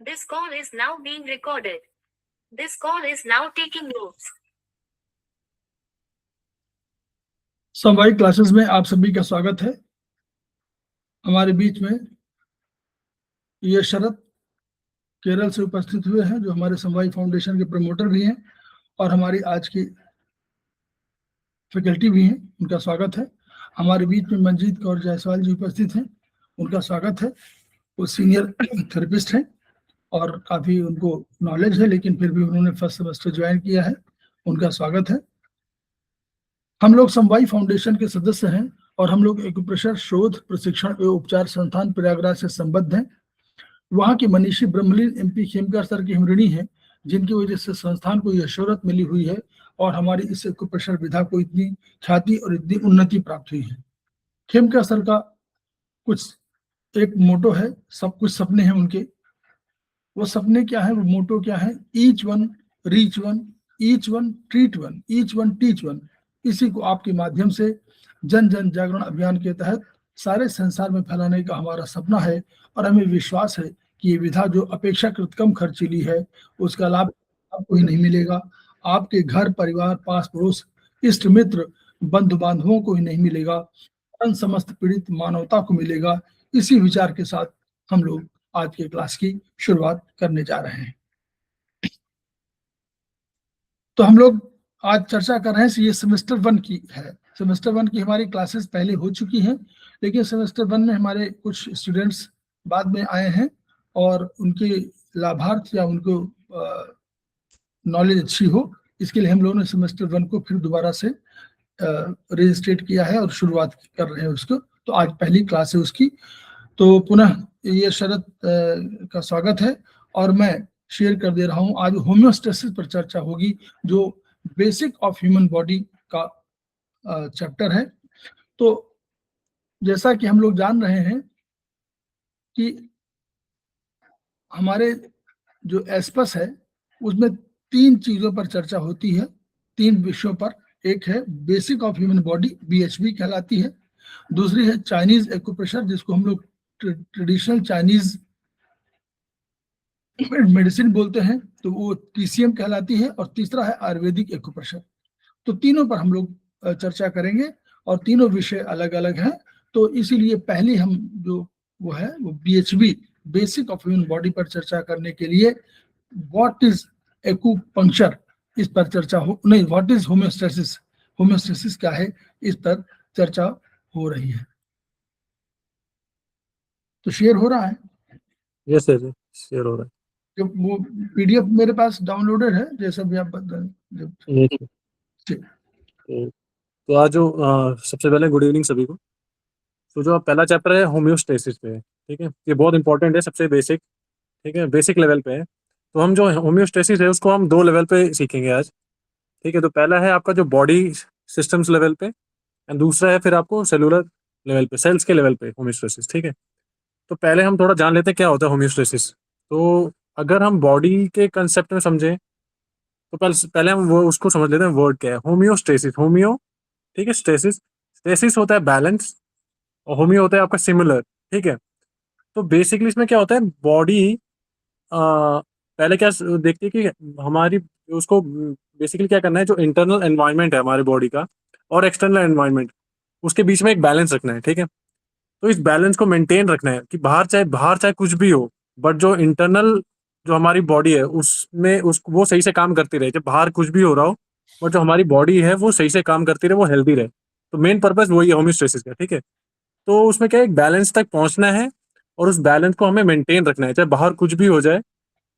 This call is now being recorded. This call is now taking notes. समवायी classes में आप सभी का स्वागत है। हमारे बीच में ये शरद केरल से उपस्थित हुए हैं, जो हमारे समवायी फाउंडेशन के प्रमोटर भी हैं और हमारी आज की फैकल्टी भी हैं। उनका स्वागत है। हमारे बीच में मंजीत कौर जायसवाल जी उपस्थित हैं, उनका स्वागत है। वो सीनियर थेरेपिस्ट हैं और काफ़ी उनको नॉलेज है, लेकिन फिर भी उन्होंने फर्स्ट सेमेस्टर ज्वाइन किया है, उनका स्वागत है। हम लोग समवायी फाउंडेशन के सदस्य हैं और हम लोग एक्यूप्रेशर शोध प्रशिक्षण एवं उपचार संस्थान प्रयागराज से संबद्ध हैं। वहाँ की मनीषी ब्रह्मलीन एमपी खेमकर सर की हम ऋणी हैं, जिनकी वजह से संस्थान को यह शोहरत मिली हुई है और हमारी इस एक्यूप्रेशर विधा को इतनी ख्याति और इतनी उन्नति प्राप्त हुई है। खेमकर सर का कुछ एक मोटो है, सब कुछ सपने हैं उनके। वो सपने क्या है, वो मोटो क्या है? Each one reach one, each one treat one, each one teach one. इसी को आपके माध्यम से जन जन जागरण अभियान के तहत सारे संसार में फैलाने का हमारा सपना है और हमें विश्वास है कि ये विधा जो अपेक्षाकृत कम खर्चीली है, उसका लाभ आपको ही नहीं मिलेगा, आपके घर परिवार, पास पड़ोस, इष्ट मित्र, बंधु बांधवों को ही नहीं मिलेगा, समस्त पीड़ित मानवता को मिलेगा। इसी विचार के साथ हम लोग आज के क्लास की शुरुआत करने जा रहे हैं। तो हम लोग आज चर्चा कर रहे हैं, ये सेमेस्टर 1 की है। सेमेस्टर 1 की हमारी क्लासेस पहले हो चुकी हैं, लेकिन सेमेस्टर 1 में हमारे कुछ स्टूडेंट्स बाद में आए हैं और उनके लाभार्थ या उनको नॉलेज अच्छी हो, इसके लिए हम लोगों ने सेमेस्टर 1 को फिर दोबारा से रजिस्ट्रेट किया है और शुरुआत कर रहे हैं उसको। तो आज पहली क्लास है उसकी। तो पुनः ये शरद का स्वागत है और मैं शेयर कर दे रहा हूँ। आज होम्योस्टेसिस पर चर्चा होगी, जो बेसिक ऑफ ह्यूमन बॉडी का चैप्टर है। तो जैसा कि हम लोग जान रहे हैं कि हमारे जो एस्पस है उसमें 3 चीजों पर चर्चा होती है, 3 विषयों पर। एक है basic of human body, BHB कहलाती है। दूसरी है चाइनीज एक्यूप्रेशर, जिसको हम लोग ट्रेडिशनल चाइनीज मेडिसिन बोलते हैं, तो वो TCM कहलाती है। और तीसरा है आयुर्वेदिक एक्यूप्रेशर। तो तीनों पर हम लोग चर्चा करेंगे और तीनों विषय अलग अलग हैं। तो इसीलिए पहले हम जो वो है वो BHB, basic of human body पर चर्चा करने के लिए व्हाट इज एक्यूपंक्चर, इस पर चर्चा हो नहीं, व्हाट इज होम्योस्टेसिस, होम्योस्टेसिस क्या है, इस पर चर्चा हो रही है। तो शेयर हो रहा है? यस सर, शेयर हो रहा है। जब वो PDF मेरे पास डाउनलोडेड है, जैसा भी आप बताएं। ठीक। तो आज जो सबसे पहले गुड इवनिंग सभी को। तो जो पहला चैप्टर है होम्योस्टेसिस पे है, ठीक है। ये बहुत इंपॉर्टेंट है, सबसे बेसिक, ठीक है, बेसिक लेवल पे है। तो हम जो होम्योस्टेसिस है उसको हम 2 लेवल पे सीखेंगे आज, ठीक है। तो पहला है आपका जो बॉडी सिस्टम्स लेवल पे, एंड दूसरा है फिर आपको सेलुलर लेवल पे, सेल्स के लेवल पे होम्योस्टेसिस, ठीक है। तो पहले हम थोड़ा जान लेते हैं क्या होता है होम्योस्टेसिस। तो अगर हम बॉडी के कंसेप्ट में समझें तो पहले हम वो उसको समझ लेते हैं, वर्ड क्या है होम्योस्टेसिस। होम्यो, ठीक है, स्टेसिस, स्टेसिस होता है बैलेंस और होम्यो होता है आपका सिमिलर, ठीक है। तो बेसिकली इसमें क्या होता है, बॉडी पहले क्या देखती है कि हमारी उसको बेसिकली क्या करना है, जो इंटरनल एनवायरनमेंट है हमारे बॉडी का और एक्सटर्नल एनवायरनमेंट, उसके बीच में एक बैलेंस रखना है, ठीक है। तो इस बैलेंस को मेंटेन रखना है कि बाहर चाहे कुछ भी हो, बट जो इंटरनल जो हमारी बॉडी है उसमें वो सही से काम करती रहे। जब बाहर कुछ भी हो रहा हो बट जो हमारी बॉडी है वो सही से काम करती रहे, वो हेल्दी रहे। तो मेन पर्पस वही है होम्योस्टेसिस का, ठीक है। तो उसमें क्या है, एक बैलेंस तक पहुंचना है और उस बैलेंस को हमें मेंटेन रखना है। चाहे बाहर कुछ भी हो जाए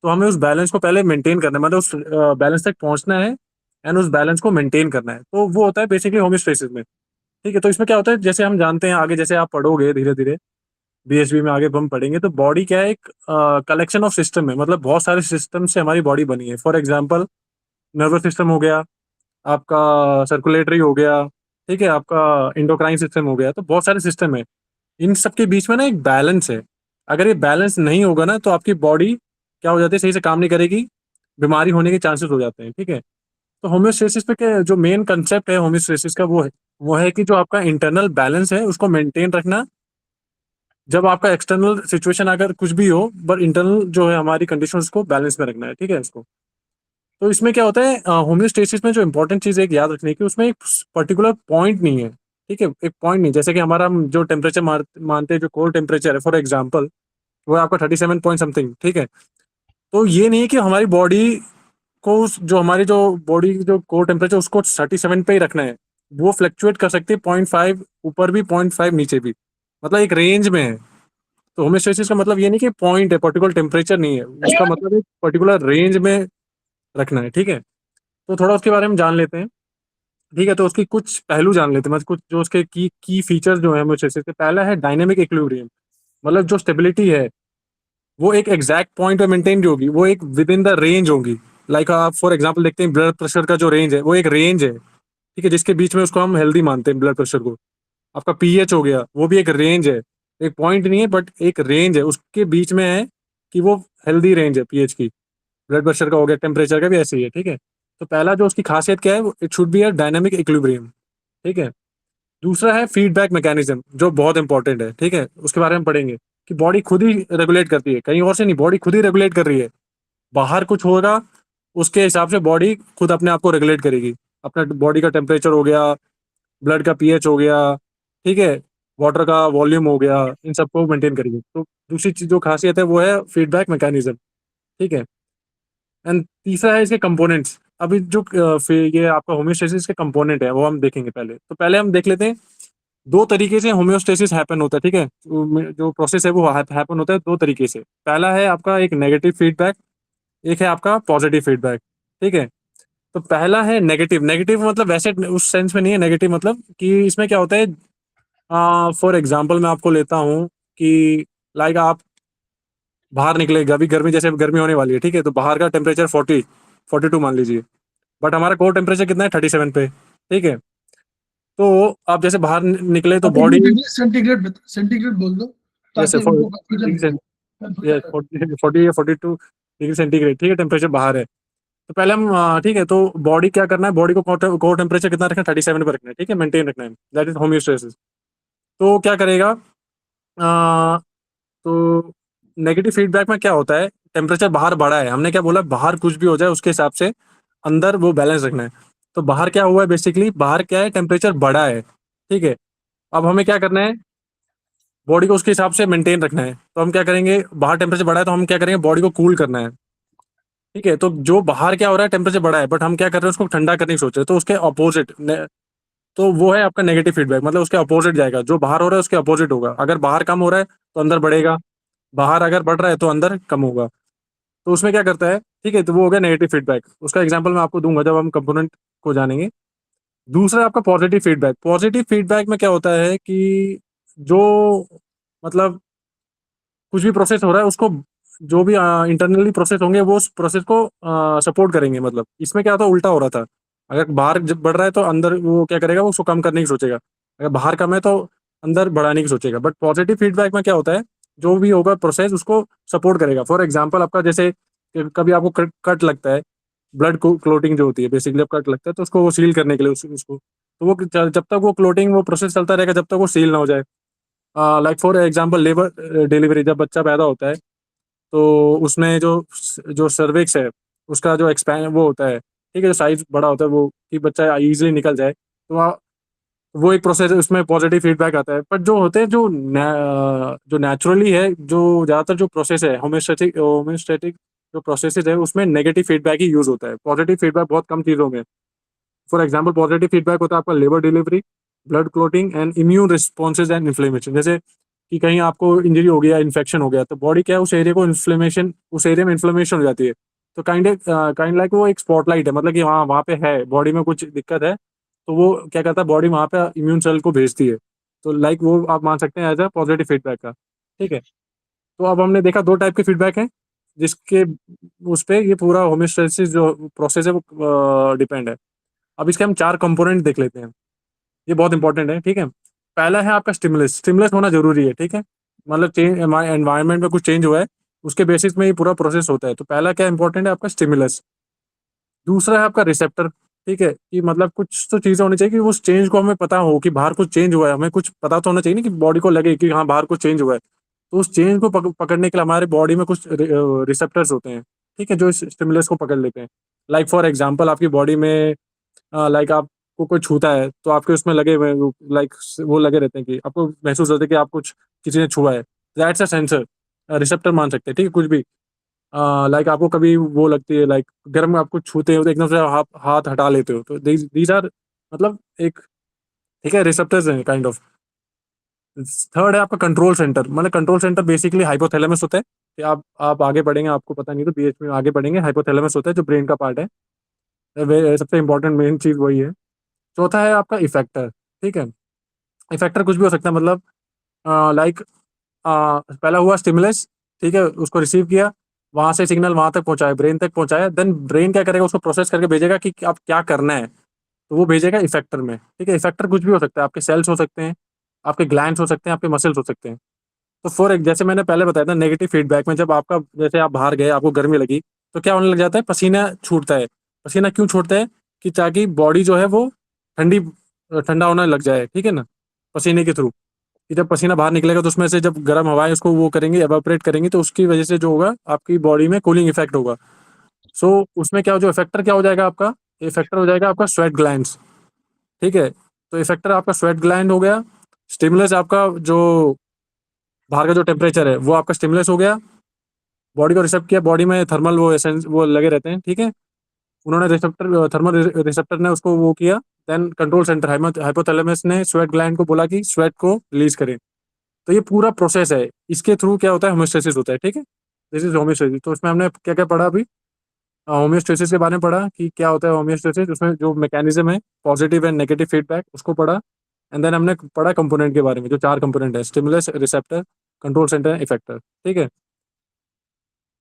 तो हमें उस बैलेंस को पहले मेंटेन करना है, मतलब उस बैलेंस तक पहुंचना है एंड उस बैलेंस को मेंटेन करना है। तो वो होता है बेसिकली होम्योस्टेसिस में, ठीक है। तो इसमें क्या होता है, जैसे हम जानते हैं आगे, जैसे आप पढ़ोगे धीरे धीरे BHB में आगे हम पढ़ेंगे, तो बॉडी क्या है, एक कलेक्शन ऑफ सिस्टम है, मतलब बहुत सारे सिस्टम से हमारी बॉडी बनी है। फॉर एग्जाम्पल नर्वस सिस्टम हो गया, आपका सर्कुलेटरी हो गया, ठीक है, आपका इंडोक्राइन सिस्टम हो गया। तो बहुत सारे सिस्टम है, इन सब के बीच में ना एक बैलेंस है। अगर ये बैलेंस नहीं होगा ना तो आपकी बॉडी क्या हो जाती है, सही से काम नहीं करेगी, बीमारी होने के चांसेस हो जाते हैं, ठीक है। तो होम्योस्टेसिस पे क्या, जो मेन कंसेप्ट है होम्योस्टेसिस का वो है कि जो आपका इंटरनल बैलेंस है उसको मेंटेन रखना जब आपका एक्सटर्नल सिचुएशन अगर कुछ भी हो, बट इंटरनल जो है हमारी कंडीशन उसको बैलेंस में रखना है, ठीक है इसको। तो इसमें क्या होता है, होम्योस्टेसिस में जो इंपॉर्टेंट चीज़ एक याद रखने की, उसमें एक पर्टिकुलर पॉइंट नहीं है, ठीक है, एक पॉइंट नहीं, जैसे कि हमारा हम जो टेम्परेचर मानते हैं, जो कोर टेम्परेचर है फॉर एग्जाम्पल, वो है आपका 37 पॉइंट समथिंग, ठीक है। तो ये नहीं है कि हमारी बॉडी को जो हमारी जो बॉडी जो कोर टेम्परेचर उसको 37 पे ही रखना है, वो फ्लक्चुएट कर सकती है 0.5 ऊपर भी, 0.5 नीचे भी, मतलब एक रेंज में है। तो होम्योस्टेसिस का मतलब ये नहीं कि पॉइंट है, पर्टिकुलर टेम्परेचर नहीं है, उसका मतलब एक पर्टिकुलर रेंज में रखना है, ठीक है। तो थोड़ा उसके बारे में जान लेते हैं, ठीक है। तो उसकी कुछ पहलू जान लेते हैं, मतलब कुछ जो उसके की फीचर्स जो है होम्योस्टेसिस के। पहला है डायनेमिक इक्विलिब्रियम, मतलब जो स्टेबिलिटी है वो एक एग्जैक्ट पॉइंट पे मेंटेन होगी, वो एक विद इन द रेंज होगी। लाइक आप फॉर एग्जांपल देखते हैं ब्लड प्रेशर का जो रेंज है वो एक रेंज है, ठीक है, जिसके बीच में उसको हम हेल्दी मानते हैं ब्लड प्रेशर को। आपका पीएच हो गया, वो भी एक रेंज है, एक पॉइंट नहीं है बट एक रेंज है, उसके बीच में है कि वो हेल्दी रेंज है पीएच की। ब्लड प्रेशर का हो गया, टेम्परेचर का भी ऐसे ही है, ठीक है। तो पहला जो उसकी खासियत क्या है, it should be a dynamic equilibrium, ठीक है। दूसरा है फीडबैक मैकेनिज्म, जो बहुत इंपॉर्टेंट है, ठीक है, उसके बारे में पढ़ेंगे कि बॉडी खुद ही रेगुलेट करती है, कहीं और से नहीं, बॉडी खुद ही रेगुलेट कर रही है। बाहर कुछ होगा उसके हिसाब से बॉडी खुद अपने आप को रेगुलेट करेगी। अपना बॉडी का टेम्परेचर हो गया, ब्लड का पीएच हो गया, ठीक है, वाटर का वॉल्यूम हो गया, इन सबको मेंटेन करेगी। तो दूसरी चीज जो खासियत है वो है फीडबैक मैकेनिज्म, ठीक है। एंड तीसरा है इसके कंपोनेंट्स। अभी जो फिर ये आपका होम्योस्टेसिस के कंपोनेंट है वो हम देखेंगे पहले। तो पहले हम देख लेते हैं, दो तरीके से होम्योस्टेसिस हैपन होता है, ठीक है। जो प्रोसेस है वो हैपन होता है दो तरीके से। पहला है आपका एक नेगेटिव फीडबैक, एक है आपका पॉजिटिव फीडबैक, ठीक है। तो पहला है नेगेटिव। नेगेटिव मतलब वैसे उस सेंस में नहीं है, नेगेटिव मतलब कि इसमें क्या होता है, फॉर एग्जांपल मैं आपको लेता हूँ कि लाइक आप बाहर निकले, अभी गर्मी, जैसे गर्मी होने वाली है, ठीक है, तो बाहर का टेम्परेचर 42 मान लीजिए, बट हमारा कोर टेम्परेचर कितना है, 37 पे, ठीक है। तो आप जैसे बाहर निकले तो आप बॉडी, डिग्री सेंटीग्रेड सेंटीग्रेड बोल दो जैसे ताकि उनको कंफ्यूजन नहीं हो। मैं पता ये कर 40 या 42 डिग्री सेंटीग्रेड, ठीक है, टेम्परेचर बाहर है। तो पहले हम ठीक है, तो बॉडी क्या करना है, बॉडी को कोर टेम्परेचर कितना रखना है, 37 पे रखना है, ठीक है, मेंटेन रखना है, दैट इज होम्योस्टेसिस। तो क्या करेगा, अ, तो नेगेटिव फीडबैक में क्या होता है, टेम्परेचर बाहर बढ़ा है, हमने क्या बोला, बाहर कुछ भी हो जाए उसके हिसाब से अंदर वो बैलेंस रखना है। तो बाहर क्या हुआ है, बेसिकली बाहर क्या है, टेम्परेचर बढ़ा है, ठीक है। अब हमें क्या करना है, बॉडी को उसके हिसाब से मेंटेन रखना है। तो हम क्या करेंगे, बाहर टेम्परेचर बढ़ा है तो हम क्या करेंगे, बॉडी को कूल करना है, ठीक है। तो जो बाहर क्या हो रहा है, टेम्परेचर बढ़ा है, बट हम क्या कर रहे हैं, उसको ठंडा करने की सोच रहे हैं, तो उसके अपोजिट, तो वो है आपका नेगेटिव फीडबैक, मतलब उसके अपोजिट जाएगा, जो बाहर हो रहा है उसके अपोजिट होगा। अगर बाहर कम हो रहा है तो अंदर बढ़ेगा, बाहर अगर बढ़ रहा है तो अंदर कम होगा। तो उसमें क्या करता है, ठीक है, तो वो हो गया नेगेटिव फीडबैक। उसका एग्जांपल मैं आपको दूंगा जब हम कंपोनेंट को जानेंगे। दूसरा आपका पॉजिटिव फीडबैक। पॉजिटिव फीडबैक में क्या होता है कि जो मतलब कुछ भी प्रोसेस हो रहा है उसको, जो भी इंटरनली प्रोसेस होंगे वो उस प्रोसेस को सपोर्ट करेंगे। मतलब इसमें क्या होता है, उल्टा हो रहा था, अगर बाहर जब बढ़ रहा है तो अंदर वो क्या करेगा, वो उसको कम करने की सोचेगा, अगर बाहर कम है तो अंदर बढ़ाने की सोचेगा। बट पॉजिटिव फीडबैक में क्या होता है, जो भी होगा प्रोसेस उसको सपोर्ट करेगा। फॉर एग्जाम्पल आपका जैसे कभी आपको कट लगता है, ब्लड को क्लोटिंग जो होती है, बेसिकली अब कट लगता है तो उसको वो सील करने के लिए उसको, तो वो जब तक वो क्लोटिंग वो प्रोसेस चलता रहेगा जब तक वो सील ना हो जाए। Like for example labour delivery, जब बच्चा पैदा होता है तो उसमें जो जो सर्विक्स है उसका जो एक्सपैंड वो होता है, ठीक है, जो साइज बड़ा होता है वो, कि बच्चा इजीली निकल जाए, तो वो एक प्रोसेस है, उसमें पॉजिटिव फीडबैक आता है। बट जो होते हैं जो नेचुरली है, जो ज़्यादातर जो प्रोसेस है होम्योस्टेटिक होम्योस्टेटिक जो प्रोसेसेस है उसमें नेगेटिव फीडबैक ही यूज होता है। पॉजिटिव फीडबैक बहुत कम चीज़ों में। फॉर एग्जाम्पल पॉजिटिव फीडबैक होता है आपका labour delivery, blood clotting and immune responses and inflammation. जैसे कि कहीं आपको इंजरी हो गया, इन्फेक्शन हो गया, तो बॉडी क्या है, उस एरिया को इन्फ्लेमेशन, उस एरिया में इन्फ्लेमेशन हो जाती है, तो काइंड लाइक वो एक स्पॉटलाइट है, मतलब कि हाँ वहाँ पे है, बॉडी में कुछ दिक्कत है, तो वो क्या करता है, बॉडी वहाँ पे इम्यून सेल को भेजती है। तो लाइक वो आप मान सकते हैं एज अ पॉजिटिव फीडबैक का, ठीक है। तो अब हमने देखा दो टाइप के फीडबैक हैं जिसके उस पे ये पूरा होम्योस्टेसिस जो प्रोसेस है वो डिपेंड है। अब इसके हम चार कंपोनेंट देख लेते हैं, ये बहुत इंपॉर्टेंट है, ठीक है। पहला है आपका स्टिमुलस। स्टिमुलस होना जरूरी है, ठीक है, मतलब चेंज, एनवायरनमेंट में कुछ चेंज हुआ है उसके बेसिस में ये पूरा प्रोसेस होता है। तो पहला क्या इंपॉर्टेंट है, आपका स्टिमुलस। दूसरा है आपका रिसेप्टर, ठीक है, कि मतलब कुछ तो चीजें होनी चाहिए कि उस चेंज को हमें पता हो कि बाहर कुछ चेंज हुआ है, हमें कुछ पता तो होना चाहिए ना, कि बॉडी को लगे कि हाँ बाहर कुछ चेंज हुआ है। तो उस चेंज को पकड़ने के लिए हमारे बॉडी में कुछ रिसेप्टर्स होते हैं, ठीक है, जो इस स्टिमुलस को पकड़ लेते हैं। लाइक फॉर एग्जांपल आपकी बॉडी में लाइक आपको कोई छूता है तो आपके उसमें लगे हुए लाइक वो लगे रहते हैं कि आपको महसूस होता है कि आप कुछ किसी ने छुआ है, दैट्स अ सेंसर, रिसेप्टर मान सकते हैं, ठीक है, कुछ भी। लाइक आपको कभी वो लगती है लाइक गर्म आपको छूते हो तो एकदम से हाथ हाथ हटा लेते हो, तो दीज आर मतलब एक, ठीक है, रिसेप्टर्स हैं काइंड ऑफ। थर्ड है आपका कंट्रोल सेंटर, मतलब कंट्रोल सेंटर बेसिकली हाइपोथैलेमस होता है कि आप आगे बढ़ेंगे, आपको पता नहीं तो बीएच में आगे बढ़ेंगे, हाइपोथैलेमस होता है जो ब्रेन का पार्ट है। सबसे इंपॉर्टेंट मेन चीज वही है। चौथा है आपका इफेक्टर, ठीक है। इफेक्टर कुछ भी हो सकता है, मतलब लाइक पहला हुआ स्टिमुलस, ठीक है, उसको रिसीव किया, वहां से सिग्नल वहां तक पहुंचाया, ब्रेन तक पहुंचाया, देन ब्रेन क्या करेगा, उसको प्रोसेस करके भेजेगा कि आप क्या करना है, तो वो भेजेगा इफेक्टर में, ठीक है। इफेक्टर कुछ भी हो सकता है, आपके सेल्स हो सकते हैं, आपके ग्लैंड्स हो सकते हैं, आपके मसल्स हो सकते हैं। तो फॉर एक जैसे मैंने पहले बताया था नेगेटिव फीडबैक में, जब आपका जैसे आप बाहर गए, आपको गर्मी लगी, तो क्या होने लग जाता है, पसीना छूटता है। पसीना क्यों छूटता है, कि ताकि बॉडी जो है वो ठंडी ठंडा होने लग जाए, ठीक है ना, पसीने के थ्रू। कि जब पसीना बाहर निकलेगा तो उसमें से जब गर्म हवाएं उसको वो करेंगी, एवापोरेट करेंगी, तो उसकी वजह से जो होगा आपकी बॉडी में कूलिंग इफेक्ट होगा। सो उसमें क्या जो इफेक्टर क्या हो जाएगा आपका, इफेक्टर हो जाएगा आपका स्वेट ग्लैंड्स, ठीक है। तो इफेक्टर आपका स्वेट ग्लैंड हो गया। स्टिमुलस आपका जो बाहर का जो टेम्परेचर है वो आपका स्टिमुलस हो गया, बॉडी को रिसेप्ट किया, बॉडी में थर्मल वो एसेंस वो लगे रहते हैं, ठीक है। उन्होंने रिसेप्टर थर्मल रिसेप्टर ने उसको वो किया, देन कंट्रोल सेंटर हाइपोथैलेमस ने स्वेट ग्लैंड को बोला कि स्वेट को रिलीज करें। तो ये पूरा प्रोसेस है, इसके थ्रू क्या होता है, होम्योस्टेसिस होता है, ठीक है। This is homeostasis. तो उसमें हमने क्या क्या पढ़ा अभी, होम्योस्टेसिस के बारे में पढ़ा कि क्या होता है होम्योस्टेसिस, उसमें जो मैकेनिज्म है, पॉजिटिव एंड नेगेटिव फीडबैक, उसको पढ़ा। एंड देन हमने पढ़ा कंपोनेंट के बारे में, जो 4 कंपोनेंट है, stimulus, receptor, control centre, effector, ठीक है।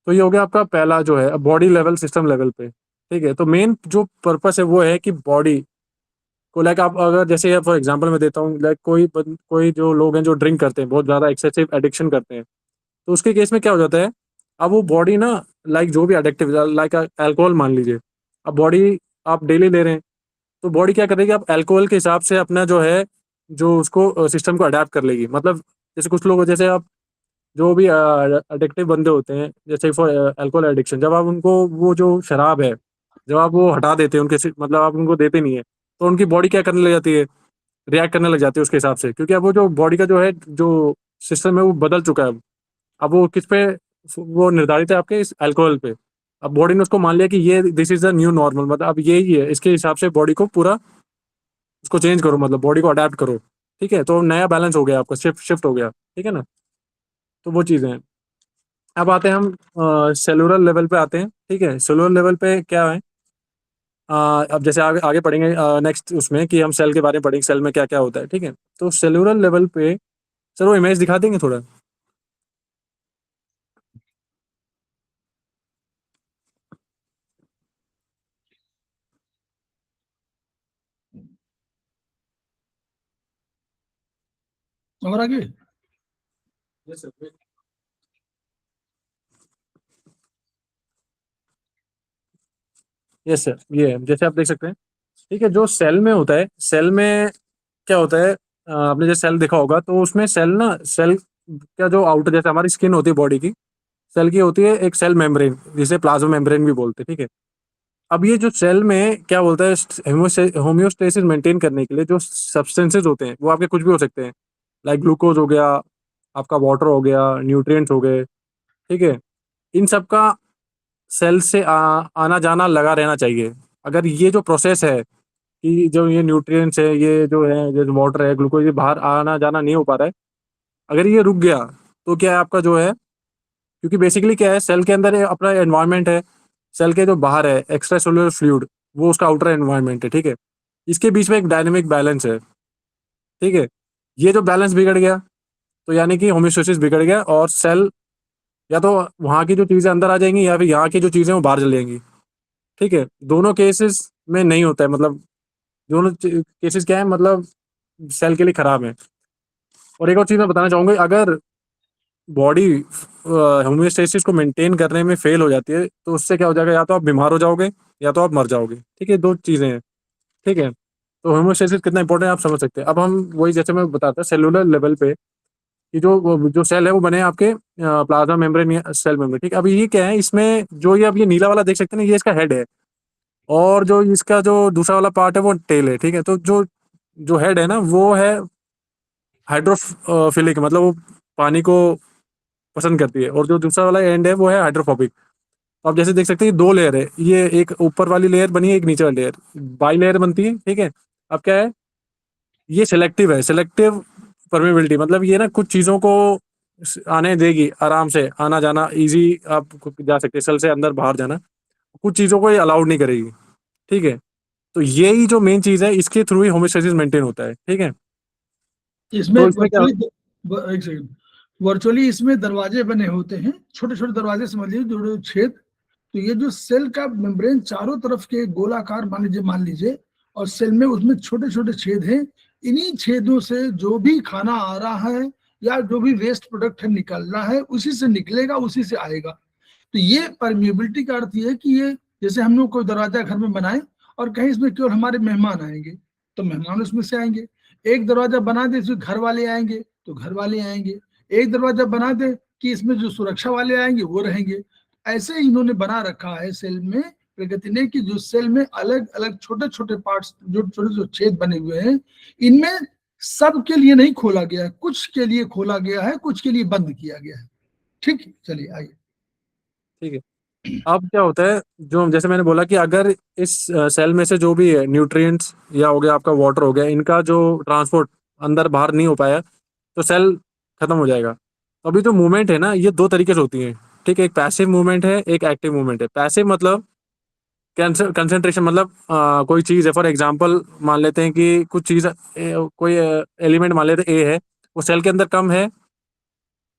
तो ये हो गया आपका पहला जो है बॉडी लेवल, सिस्टम लेवल पे, ठीक है। तो मेन जो पर्पस है वो है कि बॉडी को लाइक आप अगर जैसे फॉर एग्जांपल मैं देता हूँ, लाइक कोई जो लोग हैं जो ड्रिंक करते हैं, बहुत ज़्यादा एक्सेसिव एडिक्शन करते हैं, तो उसके केस में क्या हो जाता है, अब वो बॉडी ना लाइक जो भी एडिक्टिव लाइक अल्कोहल मान लीजिए, अब बॉडी आप डेली ले रहे हैं, तो बॉडी क्या करेगी, आप अल्कोहल के हिसाब से अपना जो है जो उसको सिस्टम को अडेप्ट कर लेगी। मतलब जैसे कुछ लोग जैसे आप जो भी एडिक्टिव बंदे होते हैं, जैसे फॉर अल्कोहल एडिक्शन, जब आप उनको वो जो शराब है जब आप वो हटा देते हैं उनके मतलब आप उनको देते नहीं है, तो उनकी बॉडी क्या करने लग जाती है, रिएक्ट करने लग जाती है उसके हिसाब से, क्योंकि अब वो जो बॉडी का जो है जो सिस्टम है वो बदल चुका है। अब वो किस पे वो निर्धारित है, आपके इस अल्कोहल पे। अब बॉडी ने उसको मान लिया कि ये this is the new normal, मतलब अब यही है, इसके हिसाब से बॉडी को पूरा उसको चेंज करो, मतलब बॉडी को अडेप्ट करो, ठीक है। तो नया बैलेंस हो गया आपका, शिफ्ट हो गया, ठीक है ना। तो वो चीज़ें हैं। अब आते हैं हम सेलुलर लेवल पे आते हैं, ठीक है। सेलुलर लेवल पे क्या है, अब जैसे आगे आगे पढ़ेंगे नेक्स्ट उसमें कि हम सेल के बारे में पढ़ेंगे, सेल में क्या क्या होता है, ठीक है। तो सेलुलर लेवल पे सर वो इमेज दिखा देंगे थोड़ा। और आगे यस सर। यस सर, ये है जैसे आप देख सकते हैं, ठीक है। जो सेल में होता है, सेल में क्या होता है, आपने जैसे सेल देखा होगा तो उसमें सेल ना सेल का जो आउटर जैसे हमारी स्किन होती है बॉडी की, सेल की होती है एक सेल मेम्ब्रेन, जिसे प्लाज्मा मेम्ब्रेन भी बोलते हैं, ठीक है। अब ये जो सेल में क्या बोलता है, होम्योस्टेसिस मेंटेन करने के लिए जो सब्सटेंसेस होते हैं वो आपके कुछ भी हो सकते हैं, लाइक ग्लूकोज हो गया, आपका वाटर हो गया, न्यूट्रिएंट्स हो गए, ठीक है। इन सब का सेल से आना जाना लगा रहना चाहिए। अगर ये जो प्रोसेस है कि जो ये न्यूट्रिएंट्स है, ये जो है जो वाटर है, ग्लूकोज, ये बाहर आना जाना नहीं हो पा रहा है, अगर ये रुक गया तो क्या है आपका जो है, क्योंकि बेसिकली क्या है, सेल के अंदर अपना एनवायरनमेंट है, सेल के जो बाहर है एक्स्ट्रा सेलुलर फ्लूइड, वो उसका आउटर एनवायरनमेंट है, ठीक है। इसके बीच में एक डायनेमिक बैलेंस है, ठीक है। ये जो बैलेंस बिगड़ गया तो यानी कि होम्योस्टेसिस बिगड़ गया, और सेल या तो वहाँ की जो चीज़ें अंदर आ जाएंगी या फिर यहाँ की जो चीज़ें वो बाहर चली जाएंगी, ठीक है। दोनों केसेस में नहीं होता है, मतलब दोनों केसेस क्या है, मतलब सेल के लिए खराब है। और एक और चीज़ मैं बताना चाहूँगा, अगर बॉडी होम्योस्टेसिस को मेंटेन करने में फेल हो जाती है तो उससे क्या हो जाएगा, या तो आप बीमार हो जाओगे या तो आप मर जाओगे, ठीक है। 2 चीज़ें हैं, ठीक है। तो होम्योस्टेसिस कितना इंपॉर्टेंट है आप समझ सकते हैं। अब हम वही जैसे मैं बताता सेलुलर लेवल पे कि जो सेल है वो बने आपके प्लाज्मा मेम्ब्रेन या सेल मेम्ब्रेन, ठीक है। अभी ये क्या है, इसमें जो ये अब ये नीला वाला देख सकते हैं ना, ये इसका हेड है, और जो इसका जो दूसरा वाला पार्ट है वो टेल है, ठीक है। तो जो जो हेड है ना वो है हाइड्रोफिलिक, मतलब वो पानी को पसंद करती है, और जो दूसरा वाला एंड है वो है हाइड्रोफोबिक। तो आप जैसे देख सकते हैं ये दो लेयर है, ये एक ऊपर वाली लेयर बनी है, एक नीचे वाली लेयर, बाई लेयर बनती है, ठीक है। अब क्या है, ये सिलेक्टिव है, सिलेक्टिव परमेबिलिटी, मतलब ये ना कुछ चीज़ों को आने देगी, आराम से आना जाना इजी, आप जा सकते हैं सेल से अंदर बाहर जाना, कुछ चीज़ों को ये अलाउड नहीं करेगी, ठीक है। तो यही जो मेन चीज़ है, इसके थ्रू ही होमोस्टेसिस मेंटेन होता है, ठीक है। इसमें तो इसमें क्या, एक सेकंड, वर्चुअली इसमें दरवाजे बने होते हैं, छोटे छोटे दरवाजे समझ लीजिए, जो छेद। तो ये जो सेल का मेम्ब्रेन चारों तरफ के गोलाकार मान लीजिए, और सेल में उसमें छोटे छोटे छेद हैं। इन्हीं छेदों से जो भी खाना आ रहा है या जो भी वेस्ट प्रोडक्ट है निकल रहा है, उसी से निकलेगा, उसी से आएगा। तो ये परमिएबिलिटी का अर्थ ये है कि ये, जैसे हम लोग कोई दरवाजा घर में बनाए और कहीं इसमें केवल हमारे मेहमान आएंगे तो मेहमान उसमें से आएंगे, एक दरवाजा बना दे इसमें घर वाले आएंगे तो घर वाले आएंगे, एक दरवाजा बना दे कि इसमें जो सुरक्षा वाले आएंगे वो रहेंगे। ऐसे इन्होंने बना रखा है सेल में, प्रकृति ने, कि जो सेल में अलग अलग छोटे छोटे पार्ट्स, जो छोटे छोटे छेद बने हुए हैं, इनमें सब के लिए नहीं खोला गया है, कुछ के लिए खोला गया है, कुछ के लिए बंद किया गया है। ठीक, चलिए आइए। ठीक है। अब क्या होता है, जो जैसे मैंने बोला कि अगर इस सेल में से जो भी है न्यूट्रिएंट्स या हो गया आपका वाटर हो गया, इनका जो ट्रांसपोर्ट अंदर बाहर नहीं हो पाया तो सेल खत्म हो जाएगा। तो अभी जो मूवमेंट है ना, ये दो तरीके से होती है, ठीक है। एक पैसिव मूवमेंट है, एक एक्टिव मूवमेंट है। पैसिव मतलब कंसंट्रेशन, मतलब कोई चीज़ है, फॉर एग्जांपल मान लेते हैं कि कुछ चीज़ कोई एलिमेंट मान लेते हैं ए है, वो सेल के अंदर कम है,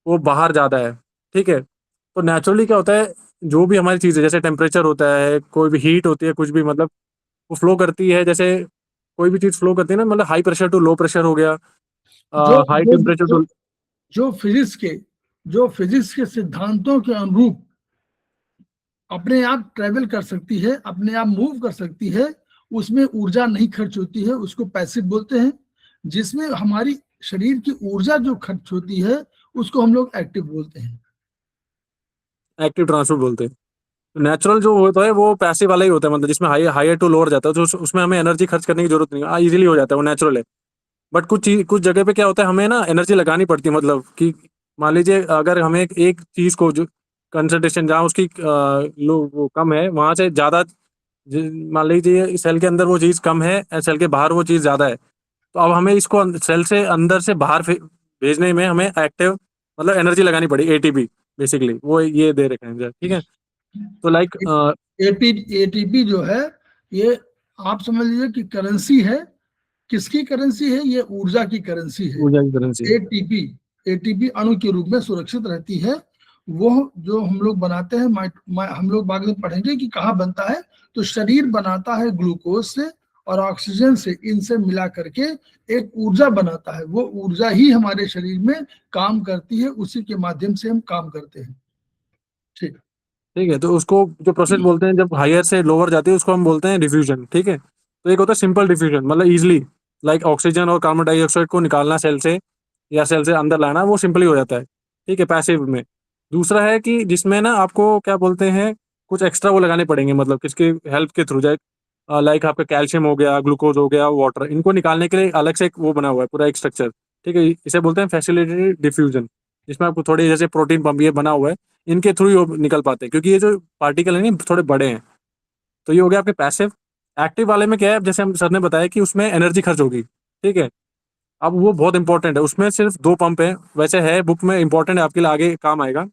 वो बाहर ज़्यादा है, ठीक है। तो नेचुरली क्या होता है, जो भी हमारी चीज़ है, जैसे टेम्परेचर होता है, कोई भी हीट होती है, कुछ भी, मतलब वो फ्लो करती है, जैसे कोई भी चीज़ फ्लो करती है ना, मतलब high pressure to low pressure हो गया, जो हाई जो टेम्परेचर जो टू, जो फिजिक्स के सिद्धांतों के अनुरूप अपने आप ट्रेवल कर सकती है, अपने आप मूव कर सकती है, उसमें ऊर्जा नहीं खर्च होती है, उसको पैसिव बोलते हैं। जिसमें हमारी शरीर की ऊर्जा जो खर्च होती है, उसको हम लोग एक्टिव बोलते हैं। एक्टिव ट्रांसपोर्ट बोलते हैं। नेचुरल जो होता है वो पैसिव वाला ही होता है, मतलब जिसमें हाई टू लोअर जाता है, तो उसमें हमें एनर्जी खर्च करने की जरूरत नहीं है, इजीली हो जाता है, वो नेचुरल है। बट कुछ जगह पे क्या होता है, हमें ना एनर्जी लगानी पड़ती है, मतलब कि मान लीजिए अगर हमें एक चीज़ को, जो कंसंट्रेशन जहाँ उसकी लो वो कम है, वहाँ से ज़्यादा, मान लीजिए सेल के अंदर वो चीज़ कम है, सेल के बाहर वो चीज़ ज़्यादा है, तो अब हमें इसको सेल से अंदर से बाहर भेजने में हमें एक्टिव, मतलब एनर्जी लगानी पड़ी, एटीपी बेसिकली वो ये दे रखे हैं, ठीक है। तो लाइक एटीपी जो है, ये आप समझ लीजिए कि करेंसी है। किसकी करेंसी है? ये ऊर्जा की करेंसी है। ऊर्जा की करेंसी। एटीपी, एटीपी अणु के रूप में सुरक्षित रहती है। वो जो हम लोग बनाते हैं, हम लोग बाद में पढ़ेंगे कि कहाँ बनता है। तो शरीर बनाता है ग्लूकोज से और ऑक्सीजन से, इनसे मिला करके एक ऊर्जा बनाता है। वो ऊर्जा ही हमारे शरीर में काम करती है, उसी के माध्यम से हम काम करते हैं। ठीक। ठीक है, तो उसको जो प्रोसेस बोलते हैं, जब हायर से लोअर जाती है, उसको हम बोलते हैं डिफ्यूजन, ठीक है। तो एक होता है सिंपल डिफ्यूजन, मतलब इजिली, लाइक ऑक्सीजन और कार्बन डाइऑक्साइड को निकालना सेल से, या सेल से अंदर लाना, वो सिंपली हो जाता है, ठीक है, पैसिव में। दूसरा है कि जिसमें ना आपको क्या बोलते हैं, कुछ एक्स्ट्रा वो लगाने पड़ेंगे, मतलब किसके हेल्प के थ्रू, जाए लाइक आपका कैल्शियम हो गया, ग्लूकोज हो गया, वाटर, इनको निकालने के लिए अलग से एक वो बना हुआ है, पूरा एक स्ट्रक्चर, ठीक है। इसे बोलते हैं फैसिलिटेटेड डिफ्यूजन, जिसमें आपको थोड़े जैसे प्रोटीन पंप ये बना हुआ है, इनके थ्रू ही वो निकल पाते हैं, क्योंकि ये जो पार्टिकल है ना, थोड़े बड़े हैं। तो ये हो गया आपके पैसिव। एक्टिव वाले में क्या है, जैसे हम सर ने बताया कि उसमें एनर्जी खर्च होगी, ठीक है। अब वो बहुत इंपॉर्टेंट है, उसमें सिर्फ दो पंप है, वैसे है बुक में, इंपॉर्टेंट है, आपके लिए आगे काम आएगा।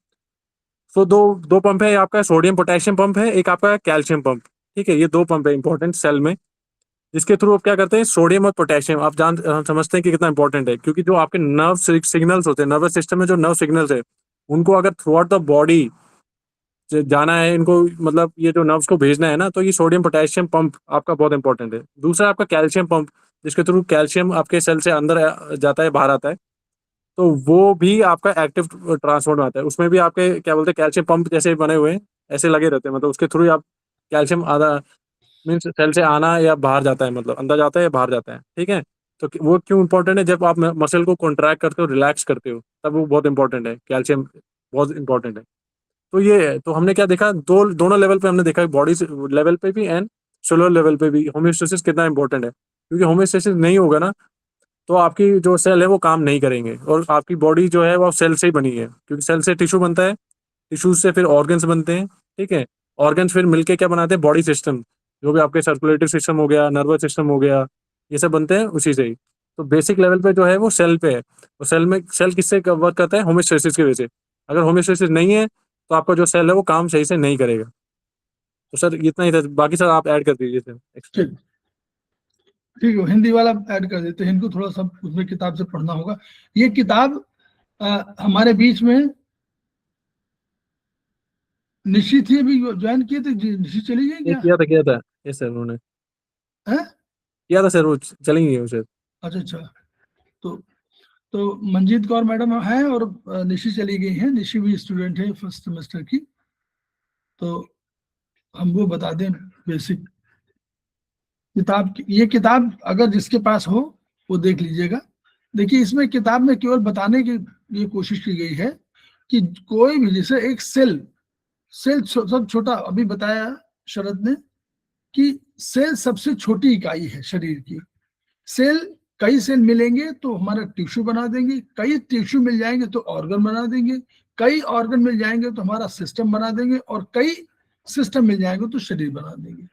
तो दो दो पंप है, आपका सोडियम पोटेशियम पंप है, एक आपका कैल्शियम पंप, ठीक है। ये दो पंप है इंपॉर्टेंट सेल में, जिसके थ्रू आप क्या करते हैं, सोडियम और पोटेशियम, आप समझते हैं कि कितना इंपॉर्टेंट है, क्योंकि जो आपके नर्व सिग्नल्स होते हैं, नर्वस सिस्टम में जो नर्व सिग्नल्स है, उनको अगर थ्रू आउट द बॉडी जाना है, इनको मतलब ये जो नर्व्स को भेजना है ना, तो ये सोडियम पोटेशियम पंप आपका बहुत इंपॉर्टेंट है। दूसरा आपका कैल्शियम पंप, जिसके थ्रू कैल्शियम आपके सेल से अंदर जाता है, बाहर आता है, तो वो भी आपका एक्टिव ट्रांसपोर्ट में आता है। उसमें भी आपके क्या बोलते हैं, कैल्शियम पंप जैसे बने हुए हैं, ऐसे लगे रहते हैं, मतलब उसके थ्रू ही आप कैल्शियम आधा मीन्स सेल से आना या बाहर जाता है, मतलब अंदर जाता है या बाहर जाता है, ठीक है। तो वो क्यों इंपॉर्टेंट है? जब आप मसल को कॉन्ट्रैक्ट करते हो, रिलैक्स करते हो, तब वो बहुत इंपॉर्टेंट है, कैल्शियम बहुत इंपॉर्टेंट है। तो ये है, तो हमने क्या देखा, दोनों लेवल पे हमने देखा, बॉडी लेवल पे भी एंड सेलुलर लेवल पे भी होम्योस्टेसिस कितना इंपॉर्टेंट है। क्योंकि होम्योस्टेसिस नहीं होगा ना, तो आपकी जो सेल है वो काम नहीं करेंगे, और आपकी बॉडी जो है वो सेल से ही बनी है, क्योंकि सेल से टिश्यू बनता है, टिश्यूज से फिर ऑर्गन्स बनते हैं, ठीक है। ऑर्गन्स फिर मिलके क्या बनाते हैं, बॉडी सिस्टम, जो भी आपके सर्कुलेटरी सिस्टम हो गया, नर्वस सिस्टम हो गया, ये सब बनते हैं उसी से ही। तो बेसिक लेवल पे जो है वो सेल पे है, और सेल में सेल किससे वर्क करता है, होम्योस्टेसिस की वजह से। अगर होम्योस्टेसिस नहीं है तो आपका जो सेल है वो काम सही से नहीं करेगा। तो सर इतना ही था, बाकी सर आप ऐड कर दीजिए सर एक्स्ट्रा। ठीक ठीक है, हिंदी वाला ऐड कर देते हैं, इनको थोड़ा सा उसमें किताब से पढ़ना होगा। ये किताब हमारे बीच में निशी थी, अभी ज्वाइन किए थे निशी चली गई ये क्या? किया था ये सर उन्होंने है? किया था सर, वो चलेंगे वो सर। अच्छा अच्छा। तो मंजीत कौर मैडम हैं, और निशी चली गई हैं, निशी भी स्टूडेंट है फर्स्ट सेमेस्टर की। तो हम वो बता दें बेसिक किताब ये किताब अगर जिसके पास हो वो देख लीजिएगा। देखिए, इसमें किताब में केवल बताने की ये कोशिश की गई है कि कोई भी, जैसे एक सेल, सब छोटा, अभी बताया शरद ने कि सेल सबसे छोटी इकाई है शरीर की। सेल, कई सेल मिलेंगे तो हमारा टिश्यू बना देंगे, कई टिश्यू मिल जाएंगे तो ऑर्गन बना देंगे, कई ऑर्गन मिल जाएंगे तो हमारा सिस्टम बना देंगे, और कई सिस्टम मिल जाएंगे तो शरीर बना देंगे।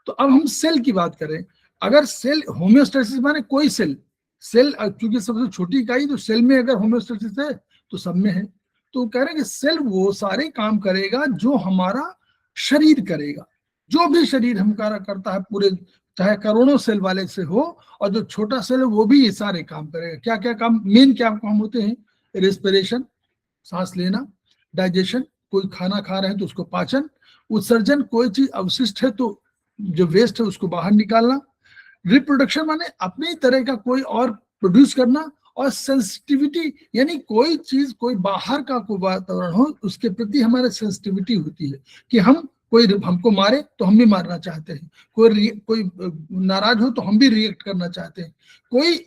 तो अब हम सेल की बात करें, अगर सेल होम्योस्टेसिस माने कोई सेल, सेल क्योंकि सबसे छोटी इकाई, तो सेल में अगर होम्योस्टेसिस है तो सब में है। तो कह रहे हैं कि सेल वो सारे काम करेगा जो हमारा शरीर करेगा। जो भी शरीर हमारा करता है पूरे, चाहे करोड़ों सेल वाले से हो, और जो छोटा सेल है वो भी ये सारे काम करेगा। क्या क्या काम, मेन क्या काम होते हैं? रेस्पिरेशन, सांस लेना, डाइजेशन, कोई खाना खा रहे हैं तो उसको पाचन, उत्सर्जन, कोई चीज अवशिष्ट है तो जो वेस्ट है उसको बाहर निकालना, रिप्रोडक्शन माने अपनी तरह का कोई और प्रोड्यूस करना, और सेंसिटिविटी यानी कोई चीज, कोई बाहर का कोई वातावरण हो उसके प्रति हमारे सेंसिटिविटी होती है, कि हम, कोई हमको मारे तो हम भी मारना चाहते हैं, कोई नाराज हो तो हम भी रिएक्ट करना चाहते हैं, कोई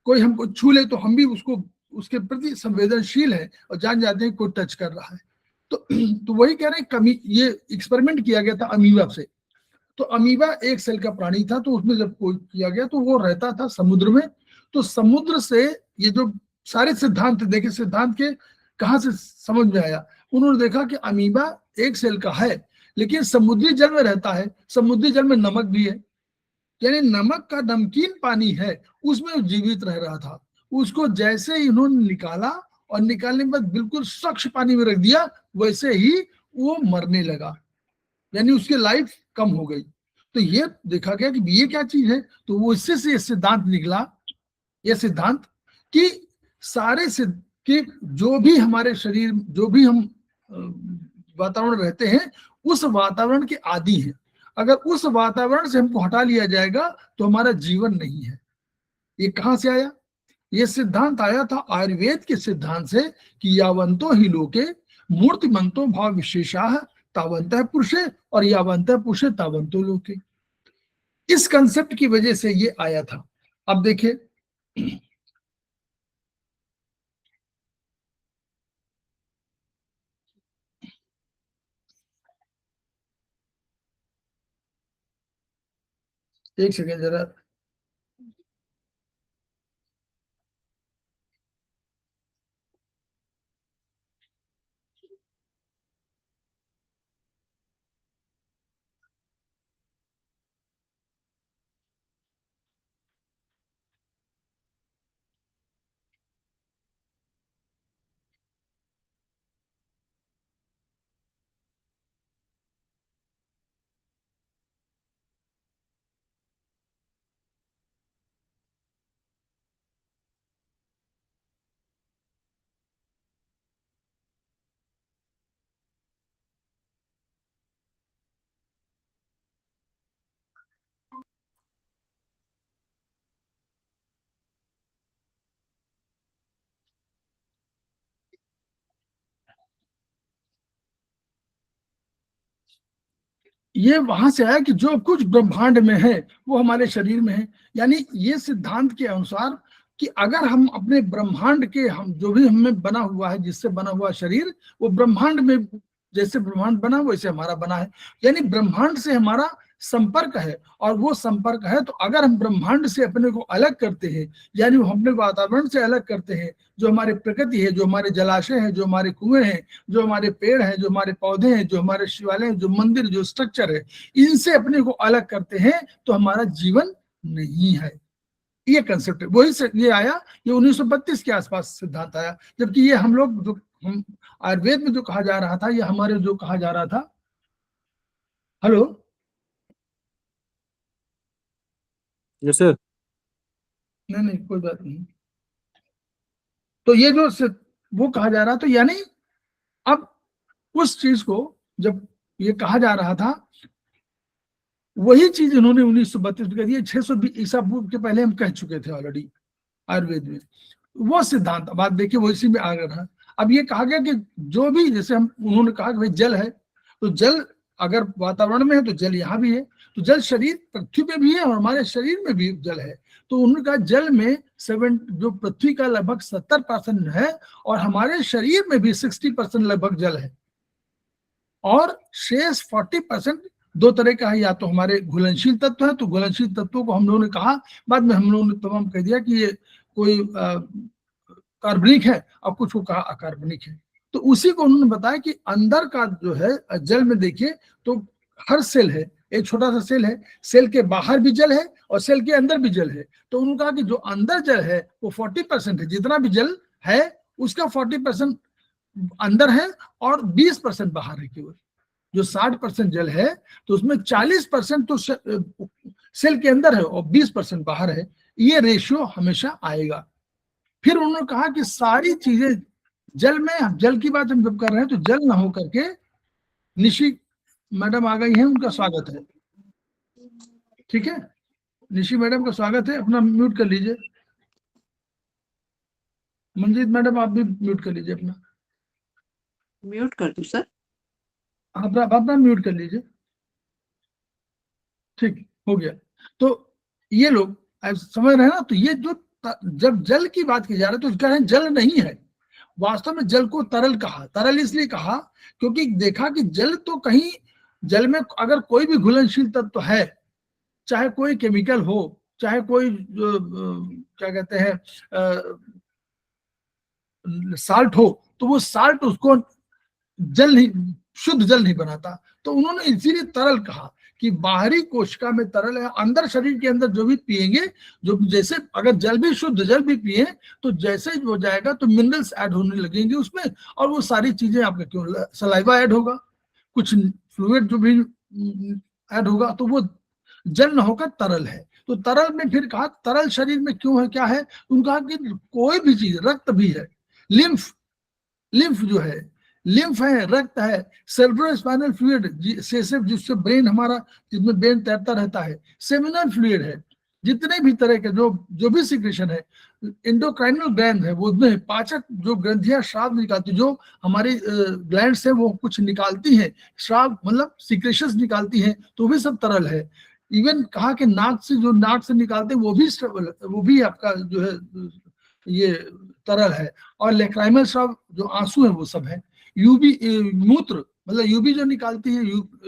कोई हमको छू ले तो हम भी उसको, उसके प्रति संवेदनशील है और जान जाते हैं कोई टच कर रहा है। तो वही कह रहे हैं, कमी, ये एक्सपेरिमेंट किया गया था अमीबा से। तो अमीबा एक सेल का प्राणी था, तो उसमें जब कोई किया गया तो वो रहता था समुद्र में। तो समुद्र से ये जो सारे सिद्धांत देखे, सिद्धांत के कहाँ से समझ में आया, उन्होंने देखा कि अमीबा एक सेल का है, लेकिन समुद्री जल में रहता है, समुद्री जल में नमक भी है, यानी नमक का नमकीन पानी है, उसमें जीवित रह रहा था। उसको जैसे ही इन्होंने निकाला, और निकालने के बाद बिल्कुल स्वच्छ पानी में रख दिया, वैसे ही वो मरने लगा, यानी उसकी लाइफ कम हो गई। तो ये देखा गया कि ये क्या चीज है, तो वो इससे से सिद्धांत निकला, ये सिद्धांत कि सारे कि जो भी हमारे शरीर, जो भी हम वातावरण रहते हैं, उस वातावरण के आदि हैं। अगर उस वातावरण से हमको हटा लिया जाएगा तो हमारा जीवन नहीं है। ये कहां से आया? ये सिद्धांत आया था आयुर्वेद के सिद्धांत से, कि यावंतो ही लोके मूर्तिमंतो भाव विशेषा तावंत पुरुषे, और यावंत पुरुषे तावंतो लोके। इस कंसेप्ट की वजह से ये आया था। अब देखिए, एक सेकेंड जरा, ये वहां से आया कि जो कुछ ब्रह्मांड में है वो हमारे शरीर में है। यानी ये सिद्धांत के अनुसार कि अगर हम अपने ब्रह्मांड के, हम जो भी हमें बना हुआ है, जिससे बना हुआ शरीर, वो ब्रह्मांड में, जैसे ब्रह्मांड बना वैसे हमारा बना है। यानी ब्रह्मांड से हमारा संपर्क है, और वो संपर्क है तो अगर हम ब्रह्मांड से अपने को अलग करते हैं, यानी हम अपने वातावरण से अलग करते हैं, जो हमारे प्रकृति है, जो हमारे जलाशय है, जो हमारे कुएं हैं, जो हमारे पेड़ हैं, जो हमारे पौधे हैं, जो हमारे शिवालय हैं, जो मंदिर, जो स्ट्रक्चर है, इनसे अपने को अलग करते हैं तो हमारा जीवन नहीं है। ये कंसेप्ट है, वही से ये आया, ये 1932 के आसपास सिद्धांत आया। जबकि ये हम लोग जो हम आयुर्वेद में जो कहा जा रहा था, ये हमारे जो कहा जा रहा था, हेलो, यस सर। नहीं नहीं कोई बात नहीं। तो ये जो वो कहा जा रहा था, यानी अब उस चीज को जब ये कहा जा रहा था, वही चीज इन्होंने 1932 में कह दिया। 620 ईसा पूर्व के पहले हम कह चुके थे ऑलरेडी आयुर्वेद में। वो सिद्धांत अब आप देखिए वो इसी में आ रहा। अब ये कहा गया कि जो भी, जैसे हम, उन्होंने कहा कि भाई जल है, तो जल अगर वातावरण में है तो जल यहाँ भी है, तो जल शरीर पृथ्वी पे भी है और हमारे शरीर में भी जल है। तो उन्होंने कहा जल में जो पृथ्वी का लगभग 70% है, और हमारे शरीर में भी 60% लगभग जल है, और शेष 40% दो तरह का है। या तो हमारे घुलनशील तत्व है, तो घुलनशील तत्वों को हम लोगों ने कहा, बाद में हम लोगों ने तमाम कह दिया कि ये कोई कार्बनिक है, और कुछ को कहा अकार्बनिक है। तो उसी को उन्होंने बताया कि अंदर का जो है जल में देखिए तो हर सेल है, एक छोटा सा सेल है, सेल के बाहर भी जल है और सेल के अंदर भी जल है। तो उन्होंने कहा कि जो अंदर जल है वो 40% है, जितना भी जल है उसका 40% अंदर है और 20% बाहर है। केवल जो 60% जल है तो उसमें 40% तो सेल के अंदर है और 20% बाहर है। ये रेशियो हमेशा आएगा। फिर उन्होंने कहा कि सारी चीजें जल में, जल की बात हम जब कर रहे हैं तो जल ना हो करके, निशी मैडम आ गई हैं, उनका स्वागत है। ठीक है, निशी मैडम का स्वागत है, अपना म्यूट कर लीजिए। मंजीत मैडम आप भी म्यूट कर लीजिए अपना। म्यूट कर दूं सर? अपना म्यूट कर लीजिए। ठीक हो गया। तो ये लोग समझ रहे हैं ना। तो ये जो जब जल की बात की जा रही है तो कह रहे हैं जल नहीं है। वास्तव में जल को तरल कहा, तरल इसलिए कहा क्योंकि देखा कि जल तो कहीं, जल में अगर कोई भी घुलनशील तत्व है, चाहे कोई केमिकल हो, चाहे कोई क्या कहते हैं साल्ट हो, तो वो साल्ट उसको जल नहीं, शुद्ध जल नहीं बनाता। तो उन्होंने इसीलिए तरल कहा कि बाहरी कोशिका में तरल है, अंदर शरीर के अंदर जो भी पिएंगे, जो जैसे अगर जल भी, शुद्ध जल भी पिए तो जैसे ही हो जाएगा तो मिनरल्स ऐड होने लगेंगे उसमें, और वो सारी चीजें आपका क्यों, सलाइवा ऐड होगा, कुछ फ्लूइड जो भी ऐड होगा, तो वो जल न होकर तरल है। तो तरल में फिर कहा तरल शरीर में क्यों है, क्या है? उनका कि कोई भी चीज, रक्त भी है, लिम्फ, लिम्फ जो है, लिम्फ है, रक्त है, सेरेब्रोस्पाइनल फ्लूइड जिससे ब्रेन हमारा, जिसमें ब्रेन तैरता रहता है, सेमिनल फ्लूइड है, जितने भी तरह के जो भी सिक्रेशन है, एंडोक्राइनल ग्लैंड है, वो उसमें पाचक जो ग्रंथियां श्राव निकालती, जो हमारी ग्लैंड से वो कुछ निकालती हैं, श्राव मतलब सिक्रेशंस निकालती हैं, तो भी सब तरल है। इवन कहा कि नाक से, जो नाक से निकालते हैं वो भी आपका जो है ये तरल है। और लेक्राइमल श्राव जो आंसू है वो सब है। यूबी मूत्र मतलब यूबी जो निकालती है,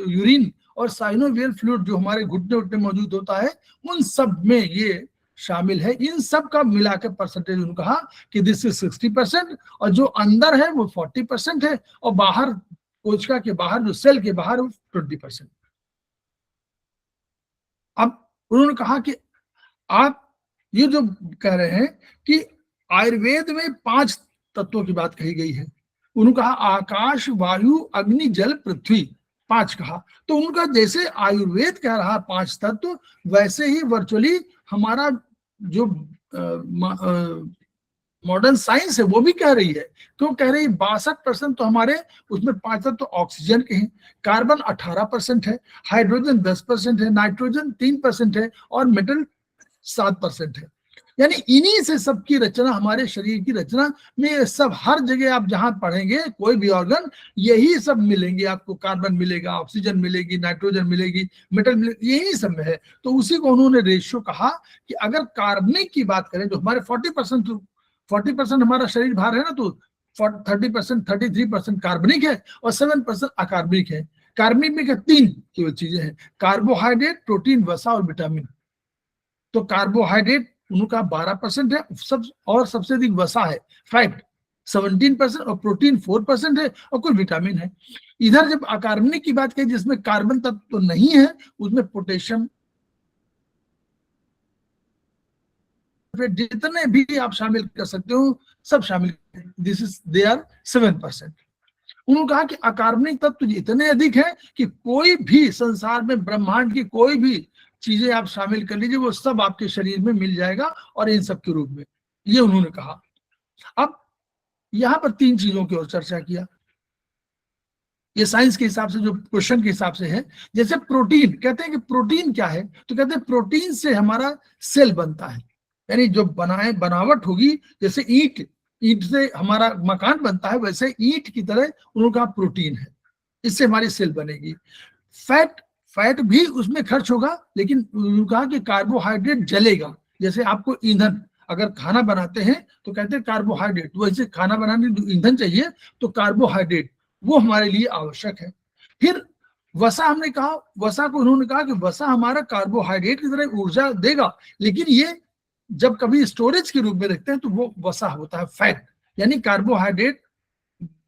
यूरिन, और साइनोवियल फ्लूइड जो हमारे घुटने उठने मौजूद होता है, उन सब में ये शामिल है। इन सब का मिलाकर परसेंटेज उन्होंने कहा कि दिस इज 60%, और जो अंदर है वो 40% है, और बाहर कोशिका के बाहर, जो सेल के बाहर, वो 20%। अब उन्होंने कहा कि आप ये जो कह रहे हैं कि आयुर्वेद में 5 तत्वों की बात कही गई है, उन्होंने कहा आकाश, वायु, अग्नि, जल, पृथ्वी, 5 कहा। तो उनका जैसे आयुर्वेद कह रहा 5 तत्व, वैसे ही वर्चुअली हमारा जो मॉडर्न साइंस है वो भी कह रही है। क्यों कह रही है? 62% तो हमारे उसमें 5 तत्व ऑक्सीजन के हैं, कार्बन 18% है, हाइड्रोजन 10% है, नाइट्रोजन 3% है, और मेटल 7% है। यानी इन्हीं से सबकी रचना, हमारे शरीर की रचना में ये सब, हर जगह आप जहां पढ़ेंगे कोई भी ऑर्गन, यही सब मिलेंगे आपको। कार्बन मिलेगा, ऑक्सीजन मिलेगी, नाइट्रोजन मिलेगी, मेटल मिलेगी, यही सब में है। तो उसी को उन्होंने रेशियो कहा कि अगर कार्बनिक की बात करें, जो हमारे 40% हमारा शरीर भार है ना, तो 30%, 33% कार्बनिक है और 7% अकार्बनिक है। कार्बनिक में क्या 3 केवल चीजें हैं, कार्बोहाइड्रेट, प्रोटीन, वसा और विटामिन। तो कार्बोहाइड्रेट उनका 12% है, सबसे अधिक वसा है, फैट 17% और प्रोटीन 4% है और कुछ विटामिन है। इधर जब अकार्बनिक की बात करें, जिसमें कार्बन तत्व तो नहीं है, उसमें पोटेशियम, जितने भी आप शामिल कर सकते हो सब शामिल, दिस इज दे आर 7%। उन्होंने कहा कि अकार्बनिक तत्व इतने अधिक है कि कोई भी संसार में, ब्रह्मांड की कोई भी चीजें आप शामिल कर लीजिए, वो सब आपके शरीर में मिल जाएगा, और इन सब के रूप में, ये उन्होंने कहा। अब यहां पर 3 चीजों की ओर चर्चा किया, ये साइंस के हिसाब से, जो क्वेश्चन के हिसाब से है। जैसे प्रोटीन, कहते हैं कि प्रोटीन क्या है, तो कहते हैं प्रोटीन से हमारा सेल बनता है, यानी जो बनावट होगी, जैसे ईंट से हमारा मकान बनता है, वैसे ईंट की तरह उनका प्रोटीन है, इससे हमारी सेल बनेगी। फैट भी उसमें खर्च होगा, लेकिन कहा कि कार्बोहाइड्रेट जलेगा। जैसे आपको ईंधन, अगर खाना बनाते हैं तो कहते हैं कार्बोहाइड्रेट, वैसे खाना बनाने जो ईंधन चाहिए, तो कार्बोहाइड्रेट वो हमारे लिए आवश्यक है। फिर वसा, हमने कहा, वसा को उन्होंने कहा कि वसा हमारा कार्बोहाइड्रेट की तरह ऊर्जा देगा, लेकिन ये जब कभी स्टोरेज के रूप में रखते हैं तो वो वसा होता है, फैट। यानी कार्बोहाइड्रेट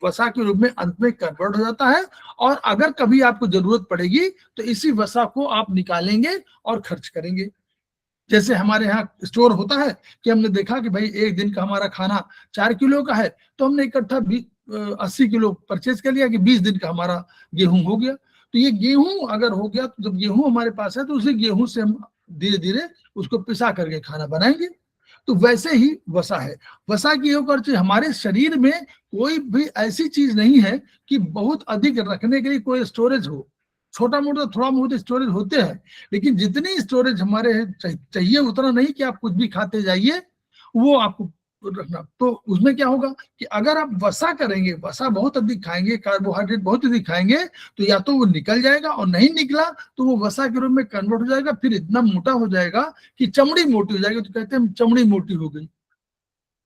वसा के रूप में अंत में कन्वर्ट हो जाता है, और अगर कभी आपको जरूरत पड़ेगी तो इसी वसा को आप निकालेंगे और खर्च करेंगे। जैसे हमारे यहाँ स्टोर होता है कि हमने देखा कि भाई एक दिन का हमारा खाना 4 किलो का है, तो हमने इकट्ठा 80 किलो परचेज कर लिया कि 20 दिन का हमारा गेहूं हो गया। तो ये गेहूं अगर हो गया, तो जब गेहूं हमारे पास है, तो उसी गेहूं से हम धीरे धीरे उसको पिसा करके खाना बनाएंगे। तो वैसे ही वसा है। वसा की एक और चीज, हमारे शरीर में कोई भी ऐसी चीज नहीं है कि बहुत अधिक रखने के लिए कोई स्टोरेज हो। छोटा मोटा थोड़ा बहुत स्टोरेज होते हैं, लेकिन जितनी स्टोरेज हमारे चाहिए उतना नहीं कि आप कुछ भी खाते जाइए, वो आपको रखना। तो उसमें क्या होगा कि अगर आप वसा करेंगे, वसा बहुत अधिक खाएंगे, कार्बोहाइड्रेट बहुत अधिक खाएंगे, तो या तो वो निकल जाएगा, और नहीं निकला तो वो वसा के रूप में कन्वर्ट हो जाएगा, फिर इतना मोटा हो जाएगा कि चमड़ी मोटी हो जाएगी। तो कहते हैं चमड़ी मोटी हो गई।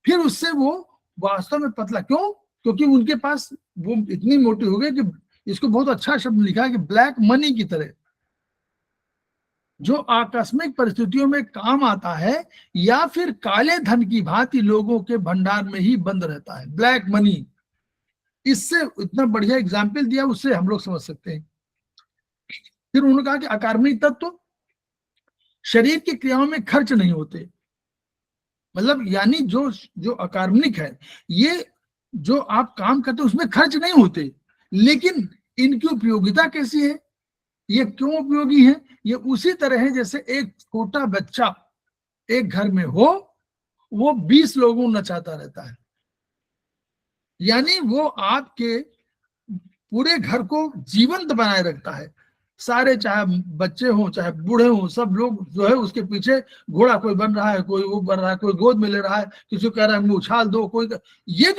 फिर उससे वो वास्तव में पतला, क्यों? क्योंकि उनके पास वो इतनी मोटी हो गई कि, इसको बहुत अच्छा शब्द लिखा है कि ब्लैक मनी की तरह, जो आकस्मिक परिस्थितियों में काम आता है, या फिर काले धन की भांति लोगों के भंडार में ही बंद रहता है, ब्लैक मनी। इससे इतना बढ़िया एग्जाम्पल दिया, उससे हम लोग समझ सकते हैं। फिर उन्होंने कहा कि अकार्बनिक तत्व तो शरीर की क्रियाओं में खर्च नहीं होते, मतलब यानी जो अकार्बनिक है, ये जो आप काम करते हैं उसमें खर्च नहीं होते, लेकिन इनकी उपयोगिता कैसी है, ये क्यों उपयोगी है? ये उसी तरह है जैसे एक छोटा बच्चा एक घर में हो, वो 20 लोगों नचाता रहता है, यानी वो आपके पूरे घर को जीवंत बनाए रखता है। सारे, चाहे बच्चे हों चाहे बूढ़े हों, सब लोग जो है उसके पीछे, घोड़ा कोई बन रहा है, कोई वो बन रहा है, कोई गोद में ले रहा है, किसी को कह रहा है मुझे उछाल दो, कोई ये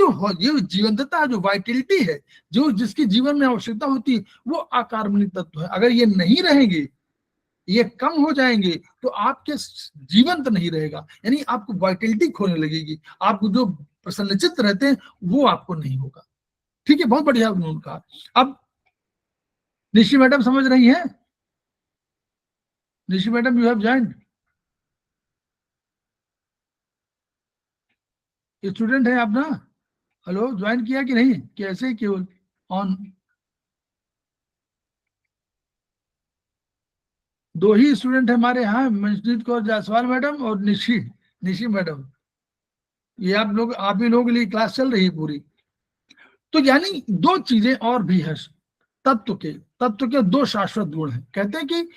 जीवंतता है, जो वाइटलिटी है, जो जिसकी जीवन में आवश्यकता होती है, वो अकार्बनिक तत्व है। अगर ये नहीं रहेंगे, ये कम हो जाएंगे, तो आपके जीवंत नहीं रहेगा, यानी आपको वाइटलिटी खोने लगेगी, आपको जो प्रसन्नचित्त रहते हैं वो आपको नहीं होगा। ठीक है, बहुत बढ़िया उन्होंने कहा। अब निशी मैडम समझ रही हैं? Nishi madam, you have joined? Student है आप ना? हेलो, ज्वाइन किया कि नहीं? कैसे केवल ऑन? 2 ही स्टूडेंट हमारे यहाँ, मंजीत कौर जायसवाल मैडम और निशी मैडम। ये आप ही लोगों के लिए क्लास चल रही है पूरी। तो यानी 2 चीजें और भी है, तत्व के 2 शाश्वत गुण हैं। कहते हैं कि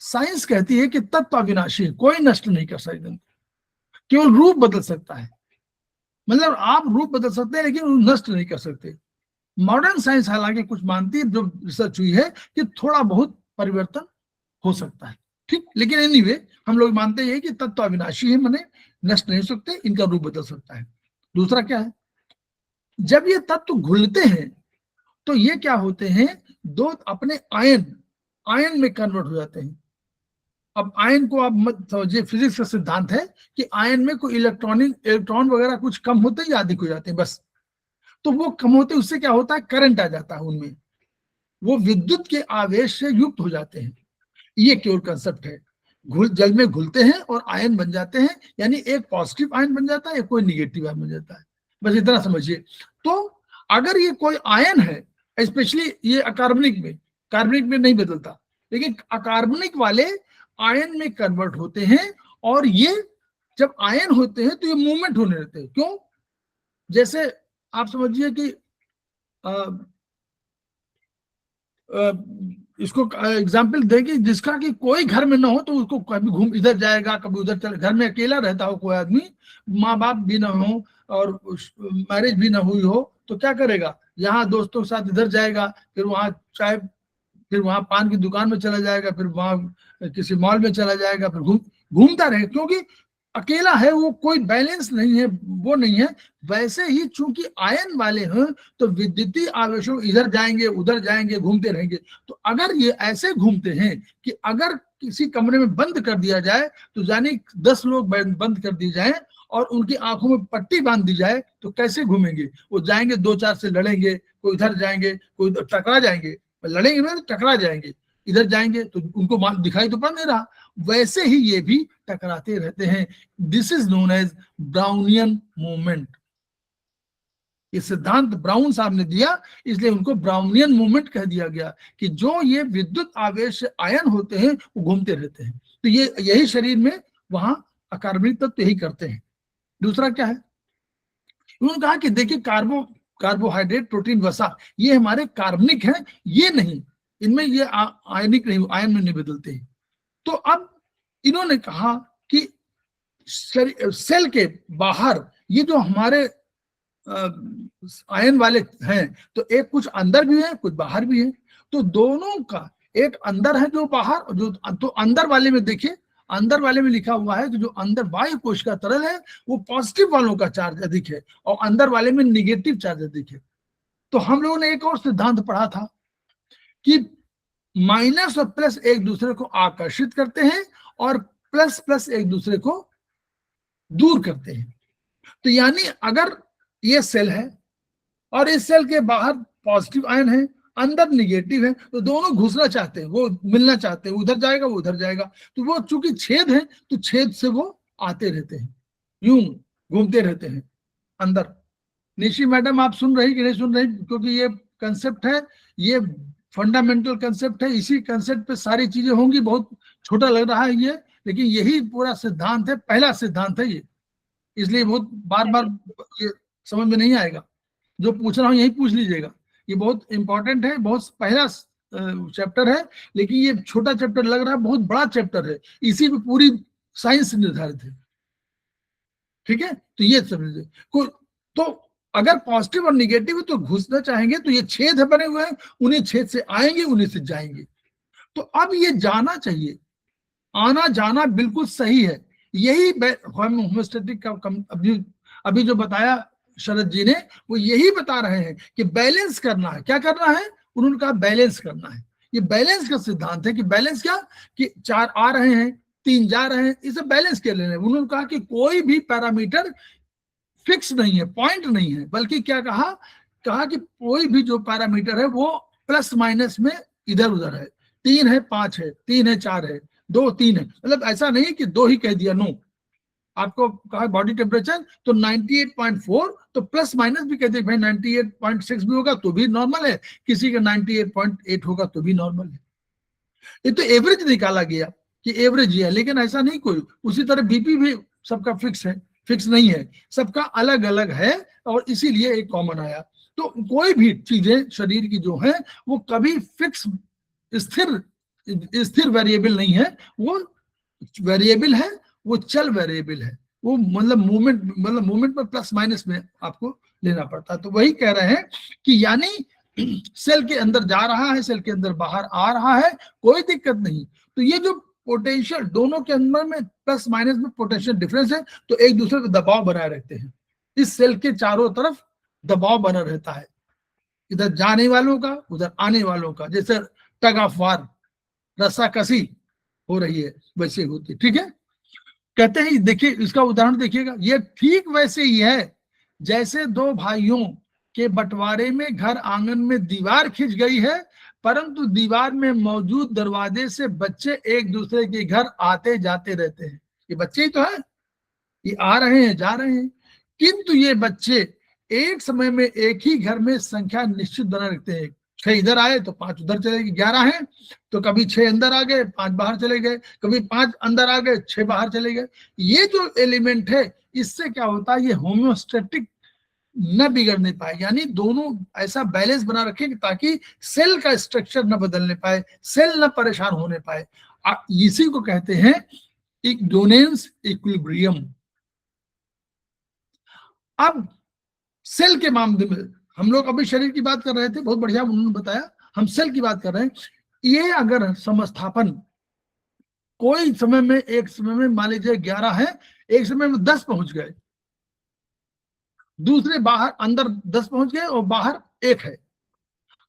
साइंस कहती है कि तत्व अविनाशी है, कोई नष्ट नहीं कर सकता, केवल रूप बदल सकता है। मतलब आप रूप बदल सकते हैं, लेकिन नष्ट नहीं कर सकते। मॉडर्न साइंस हालांकि कुछ मानती है, जो रिसर्च हुई है, कि थोड़ा बहुत परिवर्तन हो सकता है, ठीक, लेकिन एनीवे हम लोग मानते हैं कि तत्व अविनाशी है, माने नष्ट नहीं हो सकते, इनका रूप बदल सकता है। दूसरा क्या है, जब ये तत्व घुलते हैं तो ये क्या होते हैं, दो अपने आयन में कन्वर्ट हो जाते हैं। अब आयन को आप मत समझिए, फिजिक्स का सिद्धांत है कि आयन में कोई इलेक्ट्रॉन वगैरह कुछ कम होते हैं या अधिक हो जाते हैं बस। तो वो कम होते हैं, उससे क्या होता है, करंट आ जाता है उनमें, वो विद्युत के आवेश से युक्त हो जाते हैं। ये केवल कंसेप्ट है। जल में घुलते हैं और आयन बन जाते हैं, यानी एक पॉजिटिव आयन बन जाता है, कोई निगेटिव आयन बन जाता है, बस इतना समझिए। तो अगर ये कोई आयन है, स्पेशली ये कार्बनिक में नहीं बदलता, लेकिन अकार्बनिक वाले आयन में कन्वर्ट होते हैं, और ये जब आयन होते हैं तो ये मूवमेंट होने लगते हैं। क्यों, जैसे आप समझिए कि इसको एग्जाम्पल देंगे, जिसका कि कोई घर में ना हो तो उसको कभी घूम इधर जाएगा कभी उधर चले, घर में अकेला रहता हो कोई आदमी, माँ बाप भी ना हो और मैरिज भी ना हुई हो, तो क्या करेगा, यहाँ दोस्तों के साथ इधर जाएगा, फिर वहाँ चाय, फिर वहाँ पान की दुकान में चला जाएगा, फिर वहाँ किसी मॉल में चला जाएगा, फिर घूमता रहे, क्योंकि अकेला है वो, कोई बैलेंस नहीं है, वो नहीं है। वैसे ही चूंकि आयन वाले हैं तो विद्युतीय आवेशों इधर जाएंगे उधर जाएंगे, घूमते रहेंगे। तो अगर ये ऐसे घूमते हैं कि अगर किसी कमरे में बंद कर दिया जाए, तो जाने 10 लोग बंद कर दिए जाए और उनकी आंखों में पट्टी बांध दी जाए, तो कैसे घूमेंगे, वो जाएंगे 2-4 से लड़ेंगे, कोई इधर जाएंगे कोई टकरा जाएंगे, लड़ेंगे ना टकरा जाएंगे, इधर जाएंगे तो उनको दिखाई तो पड़ नहीं रहा, वैसे ही ये भी टकराते रहते हैं। This is known as Brownian movement. ये सिद्धांत ब्राउन साहब ने दिया, इसलिए उनको ब्राउनियन मूवमेंट कह दिया गया, कि जो ये विद्युत आवेश आयन होते हैं वो घूमते रहते हैं। तो ये यही शरीर में वहां अकार्बनिक तत्व यही करते हैं। दूसरा क्या है, उन्होंने कहा कि देखिए कार्बोहाइड्रेट, प्रोटीन, वसा, ये हमारे कार्बनिक हैं, ये नहीं, इनमें ये आयनिक नहीं, आयन में नहीं बदलते हैं। तो अब इन्होंने कहा कि सेल के बाहर ये जो हमारे आयन वाले हैं, तो एक कुछ अंदर भी है कुछ बाहर भी है, तो दोनों का एक अंदर है जो बाहर, जो तो अंदर वाले में देखिए, अंदर वाले में लिखा हुआ है कि जो अंदर वायु कोश का तरल है वो पॉजिटिव वालों का चार्ज अधिक है और अंदर वाले में निगेटिव चार्ज अधिक है। तो हम लोगों ने एक और सिद्धांत पढ़ा था कि माइनस और प्लस एक दूसरे को आकर्षित करते हैं और प्लस प्लस एक दूसरे को दूर करते हैं। तो यानी अगर ये सेल है और इस सेल के बाहर पॉजिटिव आयन है, अंदर निगेटिव है, तो दोनों घुसना चाहते हैं, वो मिलना चाहते हैं, उधर जाएगा वो उधर जाएगा, तो वो चूंकि छेद है तो छेद से वो आते रहते हैं, यूं घूमते रहते हैं अंदर। निशी मैडम आप सुन रही कि नहीं सुन रही, क्योंकि ये कंसेप्ट है, ये फंडामेंटल कंसेप्ट है, इसी कंसेप्ट पे सारी चीजें होंगी। बहुत छोटा लग रहा है ये, लेकिन यही पूरा सिद्धांत है, पहला सिद्धांत है ये, इसलिए बहुत बार बार ये समझ में नहीं आएगा, जो पूछ रहा हूँ यही पूछ लीजिएगा, ये बहुत इंपॉर्टेंट है, बहुत पहला चैप्टर है, लेकिन ये छोटा चैप्टर लग रहा है, बहुत बड़ा चैप्टर है, इसी पे पूरी साइंस निर्धारित है। ठीक है, तो ये समझिए। तो अगर पॉजिटिव और निगेटिव है तो घुसना चाहेंगे, तो ये छेद है बने हुए हैं, उन्हीं छेद से आएंगे उन्हीं से जाएंगे। तो अब ये जाना चाहिए, आना जाना बिल्कुल सही है, यही होम्योस्टैटिक का अभी जो बताया शरद जी ने, वो यही बता रहे हैं कि बैलेंस करना है। क्या करना है, उन्होंने कहा बैलेंस करना है। ये बैलेंस का सिद्धांत है कि बैलेंस क्या, कि 4 आ रहे हैं 3 जा रहे हैं, इसे बैलेंस कर लेना है। उन्होंने कहा कि कोई भी पैरामीटर फिक्स नहीं है, पॉइंट नहीं है, बल्कि क्या कहा कि कोई भी जो पैरामीटर है वो प्लस माइनस में इधर उधर है, 3 है 5 है, 3 है 4 है, 2 3 है, मतलब ऐसा नहीं कि 2 ही कह दिया, नो। आपको कहा बॉडी टेम्परेचर तो 98.4, तो प्लस माइनस भी कहते हैं भाई 98.6 भी होगा तो भी नॉर्मल है, किसी का 98.8 होगा तो भी नॉर्मल है। ये तो एवरेज निकाला गया कि एवरेज ही है, लेकिन ऐसा नहीं कोई। उसी तरह बीपी भी सबका फिक्स है, फिक्स नहीं है, सबका अलग अलग है, और इसीलिए एक कॉमन आया। तो कोई भी चीजें शरीर की जो है वो कभी फिक्स स्थिर वेरिएबल नहीं है, वो वेरिएबल है, वो चल वेरिएबल है, वो मतलब मूवमेंट पर प्लस माइनस में आपको लेना पड़ता है। तो वही कह रहे हैं कि यानी सेल के अंदर जा रहा है, सेल के अंदर बाहर आ रहा है, कोई दिक्कत नहीं। तो ये जो पोटेंशियल दोनों के अंदर में प्लस माइनस में पोटेंशियल डिफरेंस है, तो एक दूसरे पे दबाव बनाए रखते हैं। इस सेल के चारों तरफ दबाव बना रहता है, इधर जाने वालों का उधर आने वालों का, जैसे टग ऑफ वार, रस्साकसी हो रही है वैसे होती है। ठीक है, कहते हैं देखिए इसका उदाहरण देखिएगा, ये ठीक वैसे ही है जैसे दो भाइयों के बंटवारे में घर आंगन में दीवार खिंच गई है, परंतु दीवार में मौजूद दरवाजे से बच्चे एक दूसरे के घर आते जाते रहते हैं। ये बच्चे ही तो है, ये आ रहे हैं जा रहे हैं, किंतु ये बच्चे एक समय में एक ही घर में संख्या निश्चित बनाए रखते हैं। 6 इधर आए तो 5 उधर चले गए, 11 हैं तो कभी 6 अंदर आ गए 5 बाहर चले गए, कभी 5 अंदर आ गए 6 बाहर चले गए। ये जो एलिमेंट है इससे क्या होता है, ये होम्योस्टेटिक न बिगड़ने पाए, यानी दोनों ऐसा बैलेंस बना रखें ताकि सेल का स्ट्रक्चर न बदलने पाए, सेल न परेशान होने पाए। इसी को कहते हैं डोनेंस इक्विलिब्रियम। अब सेल के मामले में हम लोग अभी शरीर की बात कर रहे थे, बहुत बढ़िया उन्होंने बताया, हम सेल की बात कर रहे हैं। ये अगर समस्थापन कोई समय में, एक समय में मान लीजिए 11 है, एक समय में 10 पहुंच गए, दूसरे बाहर अंदर 10 पहुंच गए और बाहर 1 है।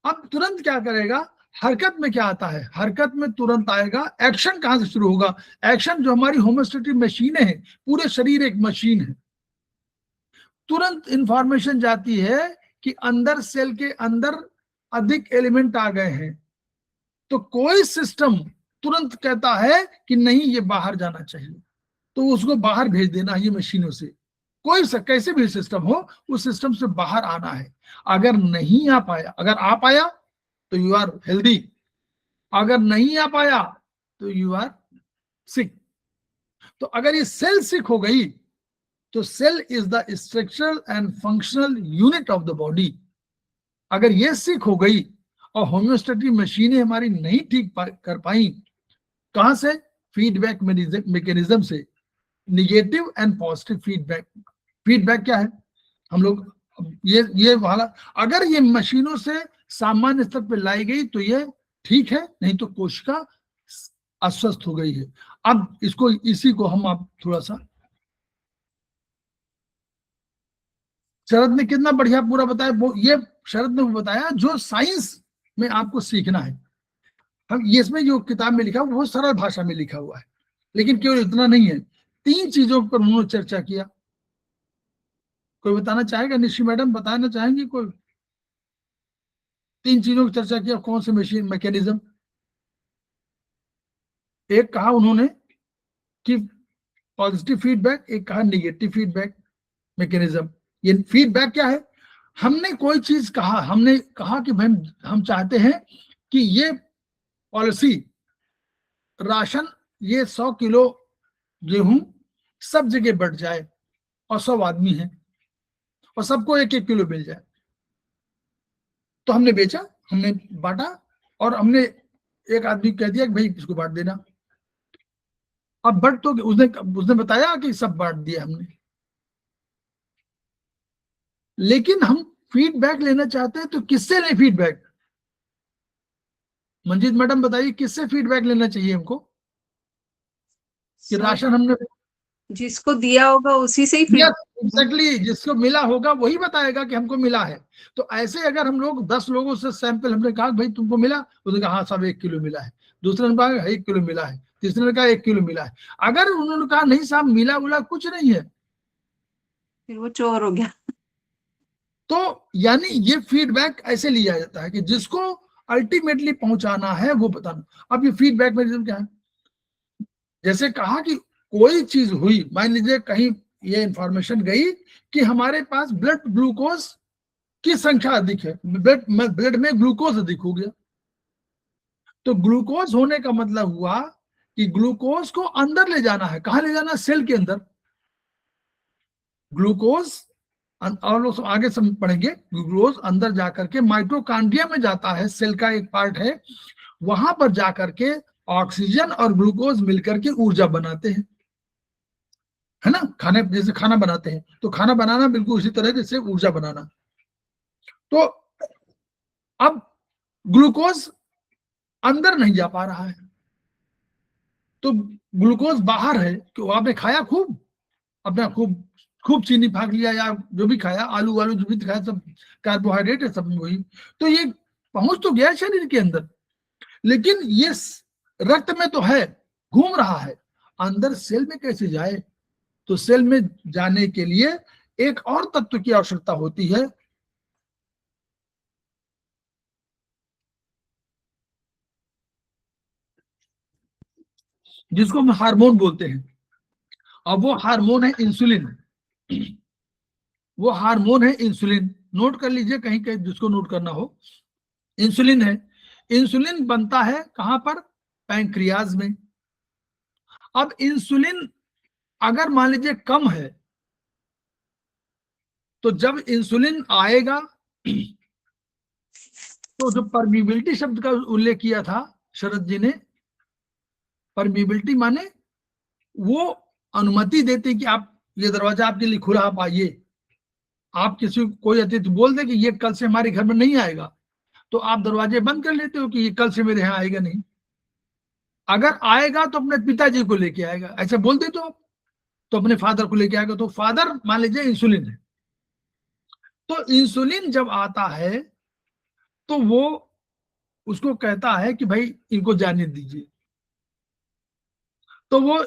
अब तुरंत क्या करेगा, हरकत में क्या आता है, हरकत में तुरंत आएगा एक्शन। कहां से शुरू होगा, एक्शन जो हमारी होम्योस्टेटिक मशीनें हैं, पूरे शरीर एक मशीन है, तुरंत इंफॉर्मेशन जाती है कि अंदर सेल के अंदर अधिक एलिमेंट आ गए हैं, तो कोई सिस्टम तुरंत कहता है कि नहीं ये बाहर जाना चाहिए, तो उसको बाहर भेज देना ये मशीनों से। कोई कैसे भी सिस्टम हो, उस सिस्टम से बाहर आना है। अगर नहीं आ पाया, अगर आ पाया तो यू आर हेल्दी, अगर नहीं आ पाया तो यू आर सिक। तो अगर ये सेल सिक हो गई तो cell is the structural and functional unit of the body. अगर ये सिक हो गई और होम्योस्टेटिक मशीनें हमारी नहीं ठीक कर पाई, कहां से, फीडबैक मैकेनिज्म से, negative and positive feedback. Feedback क्या है, हम लोग ये वाला, अगर ये मशीनों से सामान्य स्तर पे लाई गई तो ये ठीक है, नहीं तो कोशिका अस्वस्थ हो गई है। अब इसको, इसी को हम आप थोड़ा सा, शरद ने कितना बढ़िया पूरा बताया, वो ये शरद ने बताया जो साइंस में आपको सीखना है। हम ये इसमें जो किताब में लिखा वो सरल भाषा में लिखा हुआ है, लेकिन केवल इतना नहीं है, 3 चीजों पर उन्होंने चर्चा किया। कोई बताना चाहेगा, निशी मैडम बताना चाहेंगी कोई? 3 चीजों की चर्चा किया, कौन से मशीन मैकेनिज्म? एक कहा उन्होंने कि पॉजिटिव फीडबैक, एक कहा निगेटिव फीडबैक मैकेनिज्म। ये फीडबैक क्या है, हमने कोई चीज कहा, हमने कहा कि भाई हम चाहते हैं कि ये पॉलिसी राशन, ये 100 किलो गेहूं सब जगह बढ़ जाए और 100 आदमी हैं और सबको 1-1 किलो मिल जाए। तो हमने बेचा, हमने बांटा, और हमने एक आदमी कह दिया कि भाई इसको बांट देना। अब बट तो उसने बताया कि सब बांट दिया हमने, लेकिन हम फीडबैक लेना चाहते हैं, तो किससे लें फीडबैक? मंजीत मैडम बताइए, किससे फीडबैक लेना चाहिए हमको? कि राशन हमने जिसको दिया होगा उसी से ही एग्जैक्टली जिसको मिला होगा वही बताएगा कि हमको मिला है। तो ऐसे अगर हम लोग 10 लोगों से सैंपल, हमने कहा भाई तुमको मिला, उसने कहा हाँ साहब 1 किलो मिला है, दूसरे ने कहा 1 किलो मिला है, तीसरे ने कहा 1 किलो मिला है। अगर उन्होंने कहा नहीं साहब मिला उला कुछ नहीं है, फिर वो चोर हो गया। तो यानी ये फीडबैक ऐसे लिया जाता है कि जिसको अल्टीमेटली पहुंचाना है वो बताना। अब ये फीडबैक मैकेनिज्म क्या है, जैसे कहा कि कोई चीज हुई, मान लीजिए कहीं ये इंफॉर्मेशन गई कि हमारे पास ब्लड ग्लूकोज की संख्या अधिक है, ब्लड में ग्लूकोज अधिक हो गया, तो ग्लूकोज होने का मतलब हुआ कि ग्लूकोज को अंदर ले जाना है। कहां ले जाना है, सेल के अंदर। ग्लूकोज, और लोग आगे पढ़ेंगे, ग्लूकोज अंदर जाकर के माइटोकॉन्ड्रिया में जाता है, सेल का एक पार्ट है, वहां पर जाकर के ऑक्सीजन और ग्लूकोज मिलकर के ऊर्जा बनाते हैं, है ना। खाने, जैसे खाना बनाते हैं, तो खाना बनाना बिल्कुल उसी तरह जैसे ऊर्जा बनाना। तो अब ग्लूकोज अंदर नहीं जा पा रहा है, तो ग्लूकोज बाहर है कि आपने खाया खूब, अपना खूब खूब चीनी फाक लिया या जो भी खाया, आलू वालू जो भी खाया सब कार्बोहाइड्रेट है, सब में वही, तो ये पहुंच तो गया शरीर के अंदर, लेकिन ये रक्त में तो है, घूम रहा है, अंदर सेल में कैसे जाए? तो सेल में जाने के लिए एक और तत्व की आवश्यकता होती है, जिसको हम हार्मोन बोलते हैं। अब वो हार्मोन है इंसुलिन, वो हार्मोन है इंसुलिन। नोट कर लीजिए कहीं कहीं जिसको नोट करना हो, इंसुलिन है। इंसुलिन बनता है कहां पर? पैंक्रियाज में। अब इंसुलिन अगर मान लीजिए कम है, तो जब इंसुलिन आएगा, तो जो परमिबिलिटी शब्द का उल्लेख किया था शरद जी ने, परमिबिलिटी माने वो अनुमति देते कि आप, ये दरवाजा आपके लिए खुला, आप आइए। आप किसी कोई अतिथि बोल दे कि ये कल से हमारे घर में नहीं आएगा, तो आप दरवाजे बंद कर लेते हो कि ये कल से मेरे यहाँ आएगा नहीं। अगर आएगा तो अपने पिताजी को लेके आएगा, ऐसे बोल देते हो आप, तो अपने फादर को लेके आएगा। तो फादर मान लीजिए इंसुलिन है, तो इंसुलिन जब आता है तो वो उसको कहता है कि भाई इनको जाने दीजिए। तो वो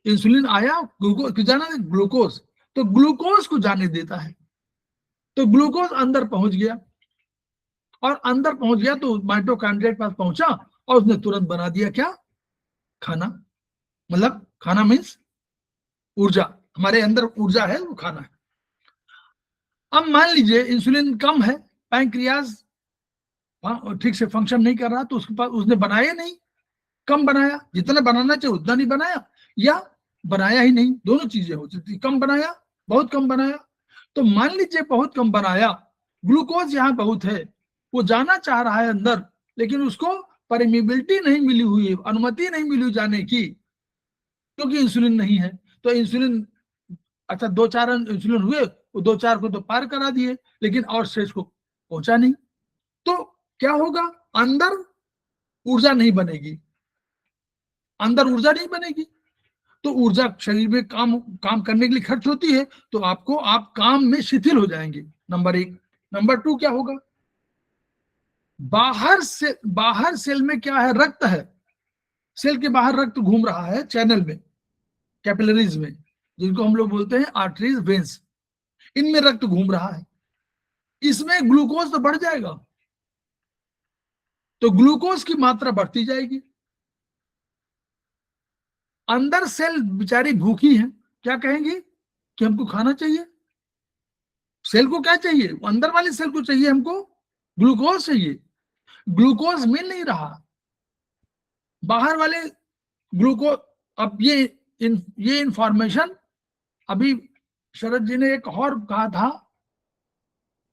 इंसुलिन आया, ग्लूकोज जाना, ग्लूकोज, तो ग्लूकोज को जाने देता है। तो ग्लूकोज अंदर पहुंच गया, और अंदर पहुंच गया तो माइटोकॉन्ड्रिया के पास पहुंचा, और उसने तुरंत बना दिया क्या? खाना। मतलब खाना मीन्स ऊर्जा, हमारे अंदर ऊर्जा है, वो खाना है। अब मान लीजिए इंसुलिन कम है, पैंक्रियाज ठीक से फंक्शन नहीं कर रहा, तो उसके पास उसने बनाया नहीं, कम बनाया, जितना बनाना चाहिए उतना नहीं बनाया, या बनाया ही नहीं, दोनों चीजें हो सकती, कम बनाया, बहुत कम बनाया। तो मान लीजिए बहुत कम बनाया, ग्लूकोज यहाँ बहुत है, वो जाना चाह रहा है अंदर, लेकिन उसको परमिबिलिटी नहीं मिली हुई, अनुमति नहीं मिली जाने की, क्योंकि इंसुलिन नहीं है। तो इंसुलिन, अच्छा 2-4 इंसुलिन हुए, वो 2-4 को तो पार करा दिए, लेकिन और स्टेज को पहुंचा नहीं। तो क्या होगा? अंदर ऊर्जा नहीं बनेगी, अंदर ऊर्जा नहीं बनेगी, तो ऊर्जा शरीर में काम करने के लिए खर्च होती है, तो आप काम में शिथिल हो जाएंगे, नंबर 1। नंबर 2 क्या होगा? बाहर सेल में क्या है? रक्त है। सेल के बाहर रक्त घूम रहा है चैनल में, कैपिलरीज में, जिनको हम लोग बोलते हैं आर्टरीज, वेन्स, इनमें रक्त घूम रहा है। इसमें ग्लूकोज तो बढ़ जाएगा, तो ग्लूकोज की मात्रा बढ़ती जाएगी। अंदर सेल बेचारी भूखी है, क्या कहेंगी? कि हमको खाना चाहिए। सेल को क्या चाहिए? अंदर वाली सेल को चाहिए हमको ग्लूकोज चाहिए, ग्लूकोज मिल नहीं रहा, बाहर वाले ग्लूकोज। अब ये इंफॉर्मेशन अभी शरद जी ने एक और कहा था,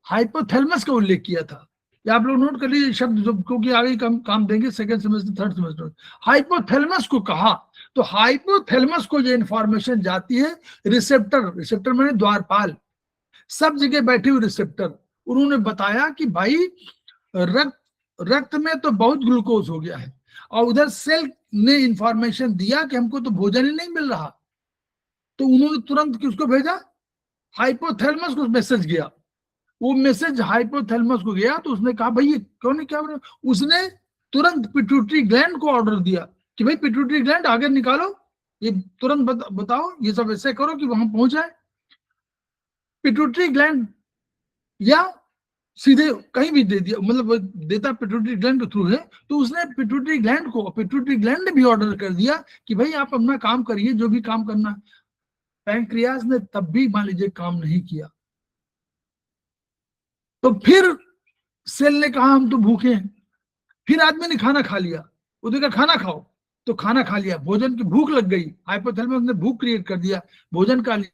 हाइपोथैलेमस का उल्लेख किया था, ये आप लोग नोट कर लीजिए शब्द, क्योंकि आगे काम देंगे second semester, third semester. Hypothalamus को कहा, तो हाइपोथैलेमस को ये इंफॉर्मेशन जाती है रिसेप्टर माने द्वारपाल, सब जगह बैठे हुए रिसेप्टर। उन्होंने बताया कि भाई रक्त में तो बहुत ग्लूकोज हो गया है, और उधर सेल ने इंफॉर्मेशन दिया कि हमको तो भोजन ही नहीं मिल रहा, तो उन्होंने तुरंत किसको भेजा? हाइपोथैलेमस को मैसेज गया। वो मैसेज हाइपोथैलेमस को गया, तो उसने कहा भाई ये कौन है, क्या हो रहा है? उसने तुरंत पिट्यूटरी ग्लैंड को ऑर्डर दिया कि भाई पिट्यूटरी ग्लैंड आगे निकालो, ये तुरंत बताओ, ये सब ऐसे करो कि वहां पहुंच जाए। पिट्यूटरी ग्लैंड या सीधे कहीं भी दे दिया, मतलब देता पिट्यूटरी ग्लैंड के थ्रू है, तो उसने पिट्यूटरी ग्लैंड ने भी ऑर्डर कर दिया कि भाई आप अपना काम करिए, जो भी काम करना है। पैंक्रियाज ने तब भी मान लीजिए काम नहीं किया, तो फिर सेल ने कहा हम तो भूखे हैं। फिर आदमी ने खाना खा लिया, वो देखा खाना खाओ, तो खाना खा लिया, भोजन की भूख लग गई, हाइपोथैलेमस ने भूख क्रिएट कर दिया, भोजन का लिया,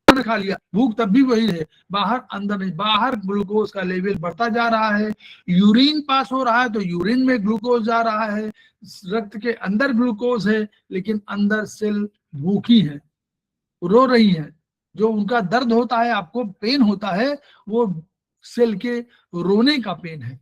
खाना खा लिया, भूख तब भी वही है, बाहर अंदर नहीं। बाहर ग्लूकोज का लेवल बढ़ता जा रहा है, यूरिन पास हो रहा है तो यूरिन में ग्लूकोज जा रहा है, रक्त के अंदर ग्लूकोज है, लेकिन अंदर सेल भूखी है, रो रही है, जो उनका दर्द होता है, आपको पेन होता है, वो सेल के रोने का पेन है।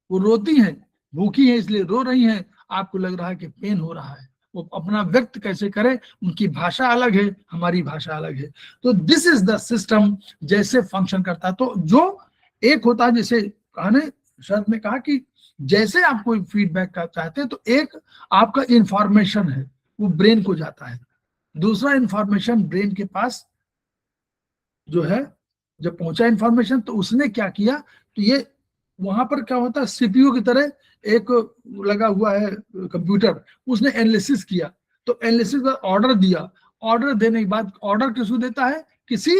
वो रोती हैं, भूखी हैं इसलिए रो रही हैं, आपको लग रहा है कि पेन हो रहा है। वो अपना व्यक्त कैसे करें, उनकी भाषा अलग है, हमारी भाषा अलग है। तो दिस इज द सिस्टम जैसे फंक्शन करता है। तो जो एक होता है, जैसे कहने शरद ने कहा कि जैसे आप कोई फीडबैक का चाहते हैं, तो एक आपका इंफॉर्मेशन है, वो ब्रेन को जाता है। दूसरा इंफॉर्मेशन ब्रेन के पास जो है, जब पहुंचा इंफॉर्मेशन, तो उसने क्या किया, तो ये वहां पर क्या होता है, सीपीयू की तरह एक लगा हुआ है कंप्यूटर, उसने एनालिसिस किया, तो एनालिसिस का ऑर्डर दिया। ऑर्डर देने के बाद, ऑर्डर किसको देता है, किसी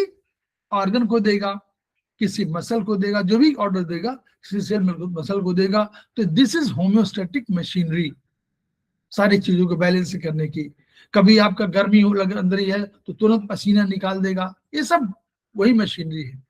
ऑर्गन को देगा, किसी मसल को देगा, जो भी ऑर्डर देगा किसी सेल मसल को देगा। तो दिस इज होम्योस्टैटिक मशीनरी, सारी चीजों को बैलेंस करने की। कभी आपका गर्मी हो लग अंदर ही है तो तुरंत पसीना निकाल देगा, ये सब वही मशीनरी है।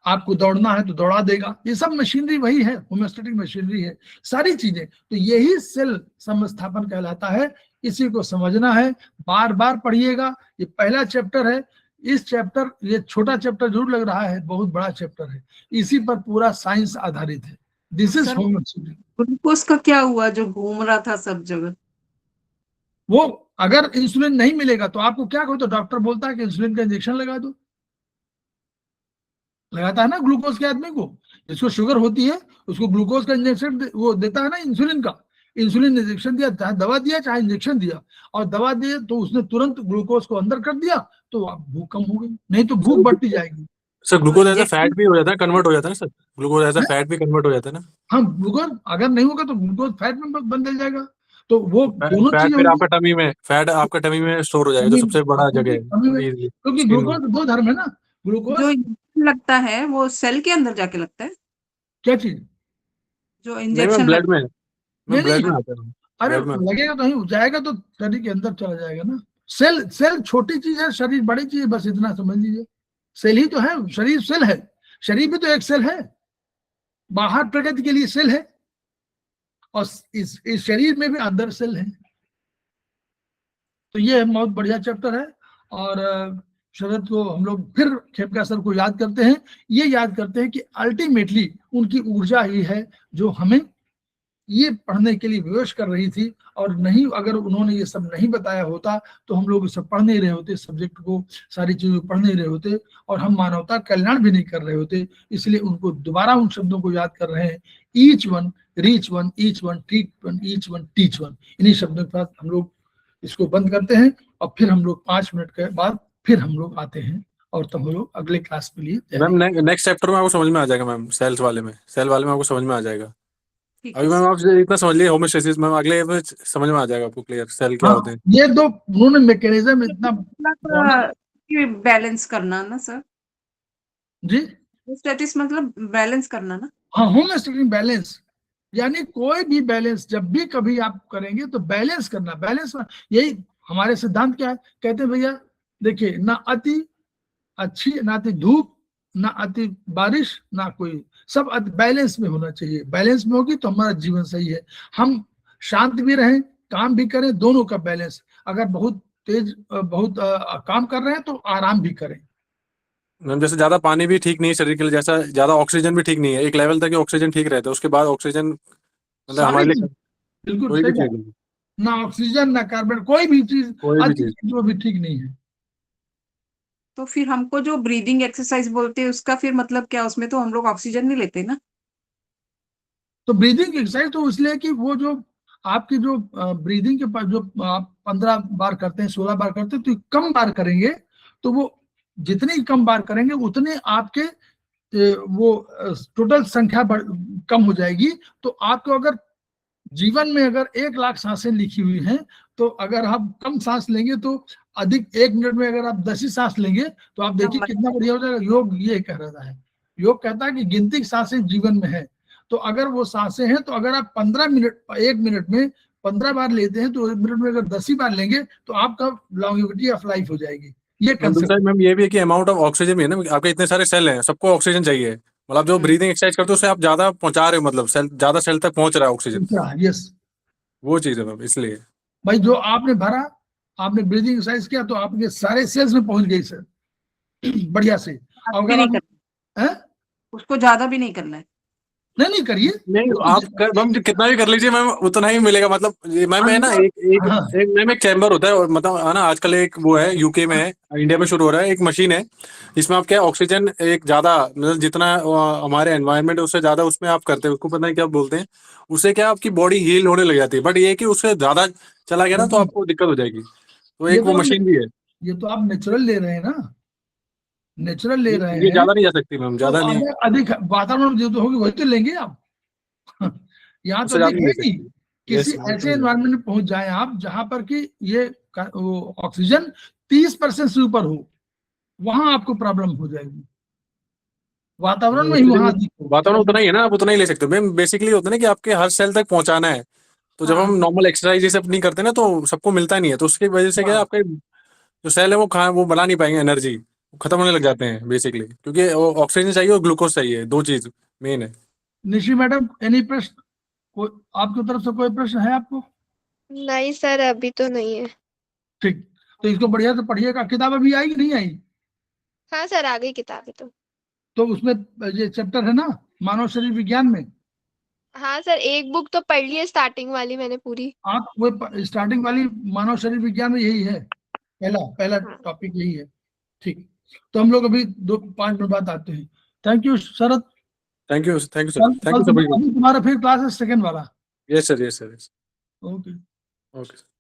आपको दौड़ना है तो दौड़ा देगा, ये सब मशीनरी वही है, होम्योस्टैटिक मशीनरी है सारी चीजें। तो यही सेल समस्थापन कहलाता है, इसी को समझना है। बार बार पढ़िएगा, ये पहला चैप्टर है। इस चैप्टर, ये छोटा चैप्टर जरूर लग रहा है, बहुत बड़ा चैप्टर है, इसी पर पूरा साइंस आधारित है। This is sir, homeostatic. Glucose का क्या हुआ जो घूम रहा था सब जगह? वो अगर इंसुलिन नहीं मिलेगा तो आपको क्या कहो, तो डॉक्टर बोलता है कि इंसुलिन का इंजेक्शन लगा दो। लगाता है ना ग्लूकोज के आदमी को, जिसको शुगर होती है उसको ग्लूकोज का इंजेक्शन वो देता है ना, इंसुलिन का। इंसुलिन इंजेक्शन दिया, चाहे दवा दिया चाहे इंजेक्शन दिया, और दवा दिए तो उसने तुरंत ग्लूकोज को अंदर कर दिया, तो भूख कम हो गई, नहीं तो भूख बढ़ती जाएगी। सर ग्लूकोज एज फैट भी हो जाता है, कन्वर्ट हो जाता है ना सर, ग्लूकोज एज फैट भी कन्वर्ट हो जाता है ना। हाँ, ग्लूकोज अगर नहीं होगा तो ग्लूकोज फैट में बदल जाएगा। तो वो दोनों फैट चीजें फिर होंगी। फैट आपका टमी में स्टोर हो जाएगा, जो सबसे बड़ा जगह है क्योंकि ग्लूकोज दो धर्म है ना, जो ग्लूकोज इंजेक्शन लगता है वो सेल के अंदर जाके लगता है, क्या चीज। जो नहीं, इंजेक्शन ब्लड में नहीं ब्लड नहीं, में आता है, अरे ब्लड में। लगेगा तो नहीं, जाएगा तो शरीर के अंदर चला जाएगा ना। सेल सेल छोटी चीज है, शरीर बड़ी चीज है, बस इतना समझ लीजिए। सेल ही तो है, शरीर सेल है, शरीर भी तो एक सेल है, बाहर प्रगति के लिए सेल है, और इस शरीर में भी अंदर सेल है। तो ये बहुत बढ़िया चैप्टर है। और शरद को हम लोग फिर खेमका सर को याद करते हैं, ये याद करते हैं कि अल्टीमेटली उनकी ऊर्जा ही है जो हमें ये पढ़ने के लिए विवश कर रही थी। और नहीं, अगर उन्होंने ये सब नहीं बताया होता तो हम लोग सब पढ़ नहीं रहे होते, सब्जेक्ट को, सारी चीजों को पढ़ नहीं रहे होते, और हम मानवता कल्याण भी नहीं कर रहे होते। इसलिए उनको दोबारा उन शब्दों को याद कर रहे हैं, each one reach one, each one treat one, each one teach one. इन्हीं शब्दों के साथ हम लोग इसको बंद करते हैं, और फिर हम लोग 5 मिनट के बाद फिर हम लोग आते हैं, और तब हम लोग अगले क्लास के लिए तैयारी। मैम नेक्स्ट चैप्टर में आपको समझ में आ जाएगा मैम, सेल वाले में आपको समझ में आ जाएगा। ठीक अभी है मैम आप इतना समझ लिए होम्योस्टेसिस, मैम अगले में समझ में आ जाएगा आपको क्लियर सेल क्या होते हैं। ये दो उन्होंने मैकेनिज्म इतना मतलब बैलेंस करना ना सर, जी। स्टेटिस मतलब बैलेंस करना ना। हाँ, होम्योस्टैटिक बैलेंस, यानी कोई भी बैलेंस जब भी कभी आप करेंगे तो बैलेंस करना, बैलेंस। यही हमारे सिद्धांत क्या है, कहते हैं भैया देखिए, ना अति अच्छी, ना अति धूप, ना अति बारिश, ना कोई, सब बैलेंस में होना चाहिए। बैलेंस में होगी तो हमारा जीवन सही है, हम शांत भी रहें, काम भी करें, दोनों का बैलेंस। अगर बहुत तेज बहुत काम कर रहे हैं तो आराम भी करें। मैम जैसे ज्यादा पानी भी ठीक नहीं है शरीर के लिए, जैसा ज्यादा ऑक्सीजन भी ठीक नहीं है, एक लेवल तक ऑक्सीजन ठीक रहता है, उसके बाद ऑक्सीजन मतलब हमारे लिए बिल्कुल कोई भी सही बात। चीज नहीं, ना ऑक्सीजन ना कार्बन, कोई भी चीज कोई भी अधिक चीज। चीज वो भी ठीक नहीं है। तो फिर हमको जो ब्रीदिंग एक्सरसाइज बोलते हैं उसका फिर मतलब क्या, उसमें तो हम लोग ऑक्सीजन नहीं लेते ना। तो ब्रीदिंग एक्सरसाइज तो इसलिए कि वो जो आपकी जो ब्रीदिंग के पास जो आप 15 बार करते हैं, 16 बार करते हैं, तो कम बार करेंगे, तो वो जितनी कम बार करेंगे उतने आपके वो टोटल संख्या कम हो जाएगी। तो आपको अगर जीवन में अगर 1 लाख सांसें लिखी हुई हैं, तो अगर आप कम सांस लेंगे तो अधिक, 1 मिनट में अगर आप 10 ही सांस लेंगे तो आप देखिए कितना बढ़िया हो जाएगा। योग ये कह रहा है, योग कहता है कि गिनती सांसें जीवन में है। तो अगर वो सांसें हैं, तो अगर आप 15 मिनट, 1 मिनट में 15 बार लेते हैं, तो 1 मिनट में अगर 10 ही बार लेंगे तो आपका लॉन्गेविटी ऑफ लाइफ हो जाएगी। ये दूसरा कंसेप्ट। मैम ये भी है कि अमाउंट ऑफ ऑक्सीजन भी है ना, आपके इतने सारे सेल हैं, सबको ऑक्सीजन चाहिए, मतलब जो ब्रीदिंग एक्सरसाइज करते हो उससे आप ज्यादा पहुंचा रहे हो, मतलब सेल ज्यादा सेल तक पहुंच रहा है ऑक्सीजन, यस, वो चीज है मैम, इसलिए। भाई जो आपने भरा आपने ब्रीदिंग एक्सरसाइज किया तो आपके सारे सेल्स में पहुंच गई सर बढ़िया से। ज्यादा और भी अगर नहीं आप करना हैं? उसको, ज्यादा भी नहीं करना है। नहीं करिए। नहीं वो तो आप मैम कितना भी कर लीजिए मैम उतना ही मिलेगा, मतलब मैम है ना एक एक हाँ, एक मैम एक चैम्बर होता है, और मतलब है ना आजकल एक वो है यूके में है, इंडिया में शुरू हो रहा है, एक मशीन है जिसमें आप क्या ऑक्सीजन एक ज्यादा मतलब जितना हमारे एनवायरनमेंट है उससे ज्यादा उसमें आप करते हैं, उसको पता है क्या बोलते हैं, उससे क्या आपकी बॉडी हील होने लग जाती है, बट ये है कि उससे ज्यादा चला गया ना तो आपको दिक्कत हो जाएगी, तो ये एक वो तो मशीन भी है। ये तो आप नेचुरल ले रहे हैं ना, नेचुरल ले रहे ये हैं ज्यादा नहीं जा सकती मैम, तो ज्यादा नहीं, अधिक वातावरण जो तो होगी वही तो लेंगे आप यहाँ तो उससे ज्यादा अधिक नहीं है ले नहीं। सकती। किसी यस ऐसे एनवायरनमेंट में पहुंच जाए आप जहां पर कि ये वो ऑक्सीजन 30% से ऊपर हो, वहां आपको प्रॉब्लम हो जाएगी। वातावरण में ही वहां अधिक हो। वातावरण उतना ही है ना, आप उतना ही ले सकते हो मैम, बेसिकली होता है ना कि आपके हर सेल तक पहुंचाना है, तो जब हाँ हम नॉर्मल एक्सरसाइज ये सब नहीं करते ना तो सबको मिलता नहीं है, तो उसकी वजह से क्या है, हाँ। आपके जो सेल है वो बना नहीं पाएंगे एनर्जी, खत्म होने लग जाते हैं बेसिकली, क्योंकि ऑक्सीजन चाहिए और ग्लूकोज चाहिए, दो चीज मेन है। निशी मैडम, एनी प्रश्न? कोई आपकी तरफ से कोई प्रश्न है आपको? नहीं सर, अभी तो नहीं है। ठीक, तो इसको बढ़िया से पढ़िएगा। किताब अभी आई कि नहीं आई? हाँ सर, आ गई किताबें तो उसमें ये चैप्टर है ना मानव शरीर विज्ञान में, हाँ सर, एक बुक तो पढ़ ली है, स्टार्टिंग वाली मैंने पूरी। आप वो स्टार्टिंग वाली मानव शरीर विज्ञान में यही है, पहला पहला हाँ। टॉपिक यही है। ठीक, तो हम लोग अभी 2-5 मिनट बाद आते हैं। Thank you Sharad. Thank you sir, कल थैंक यू सभी को। अभी तुम्हारा फिर क्लास है सेकंड वाला। Yes sir, yes sir, okay. Okay.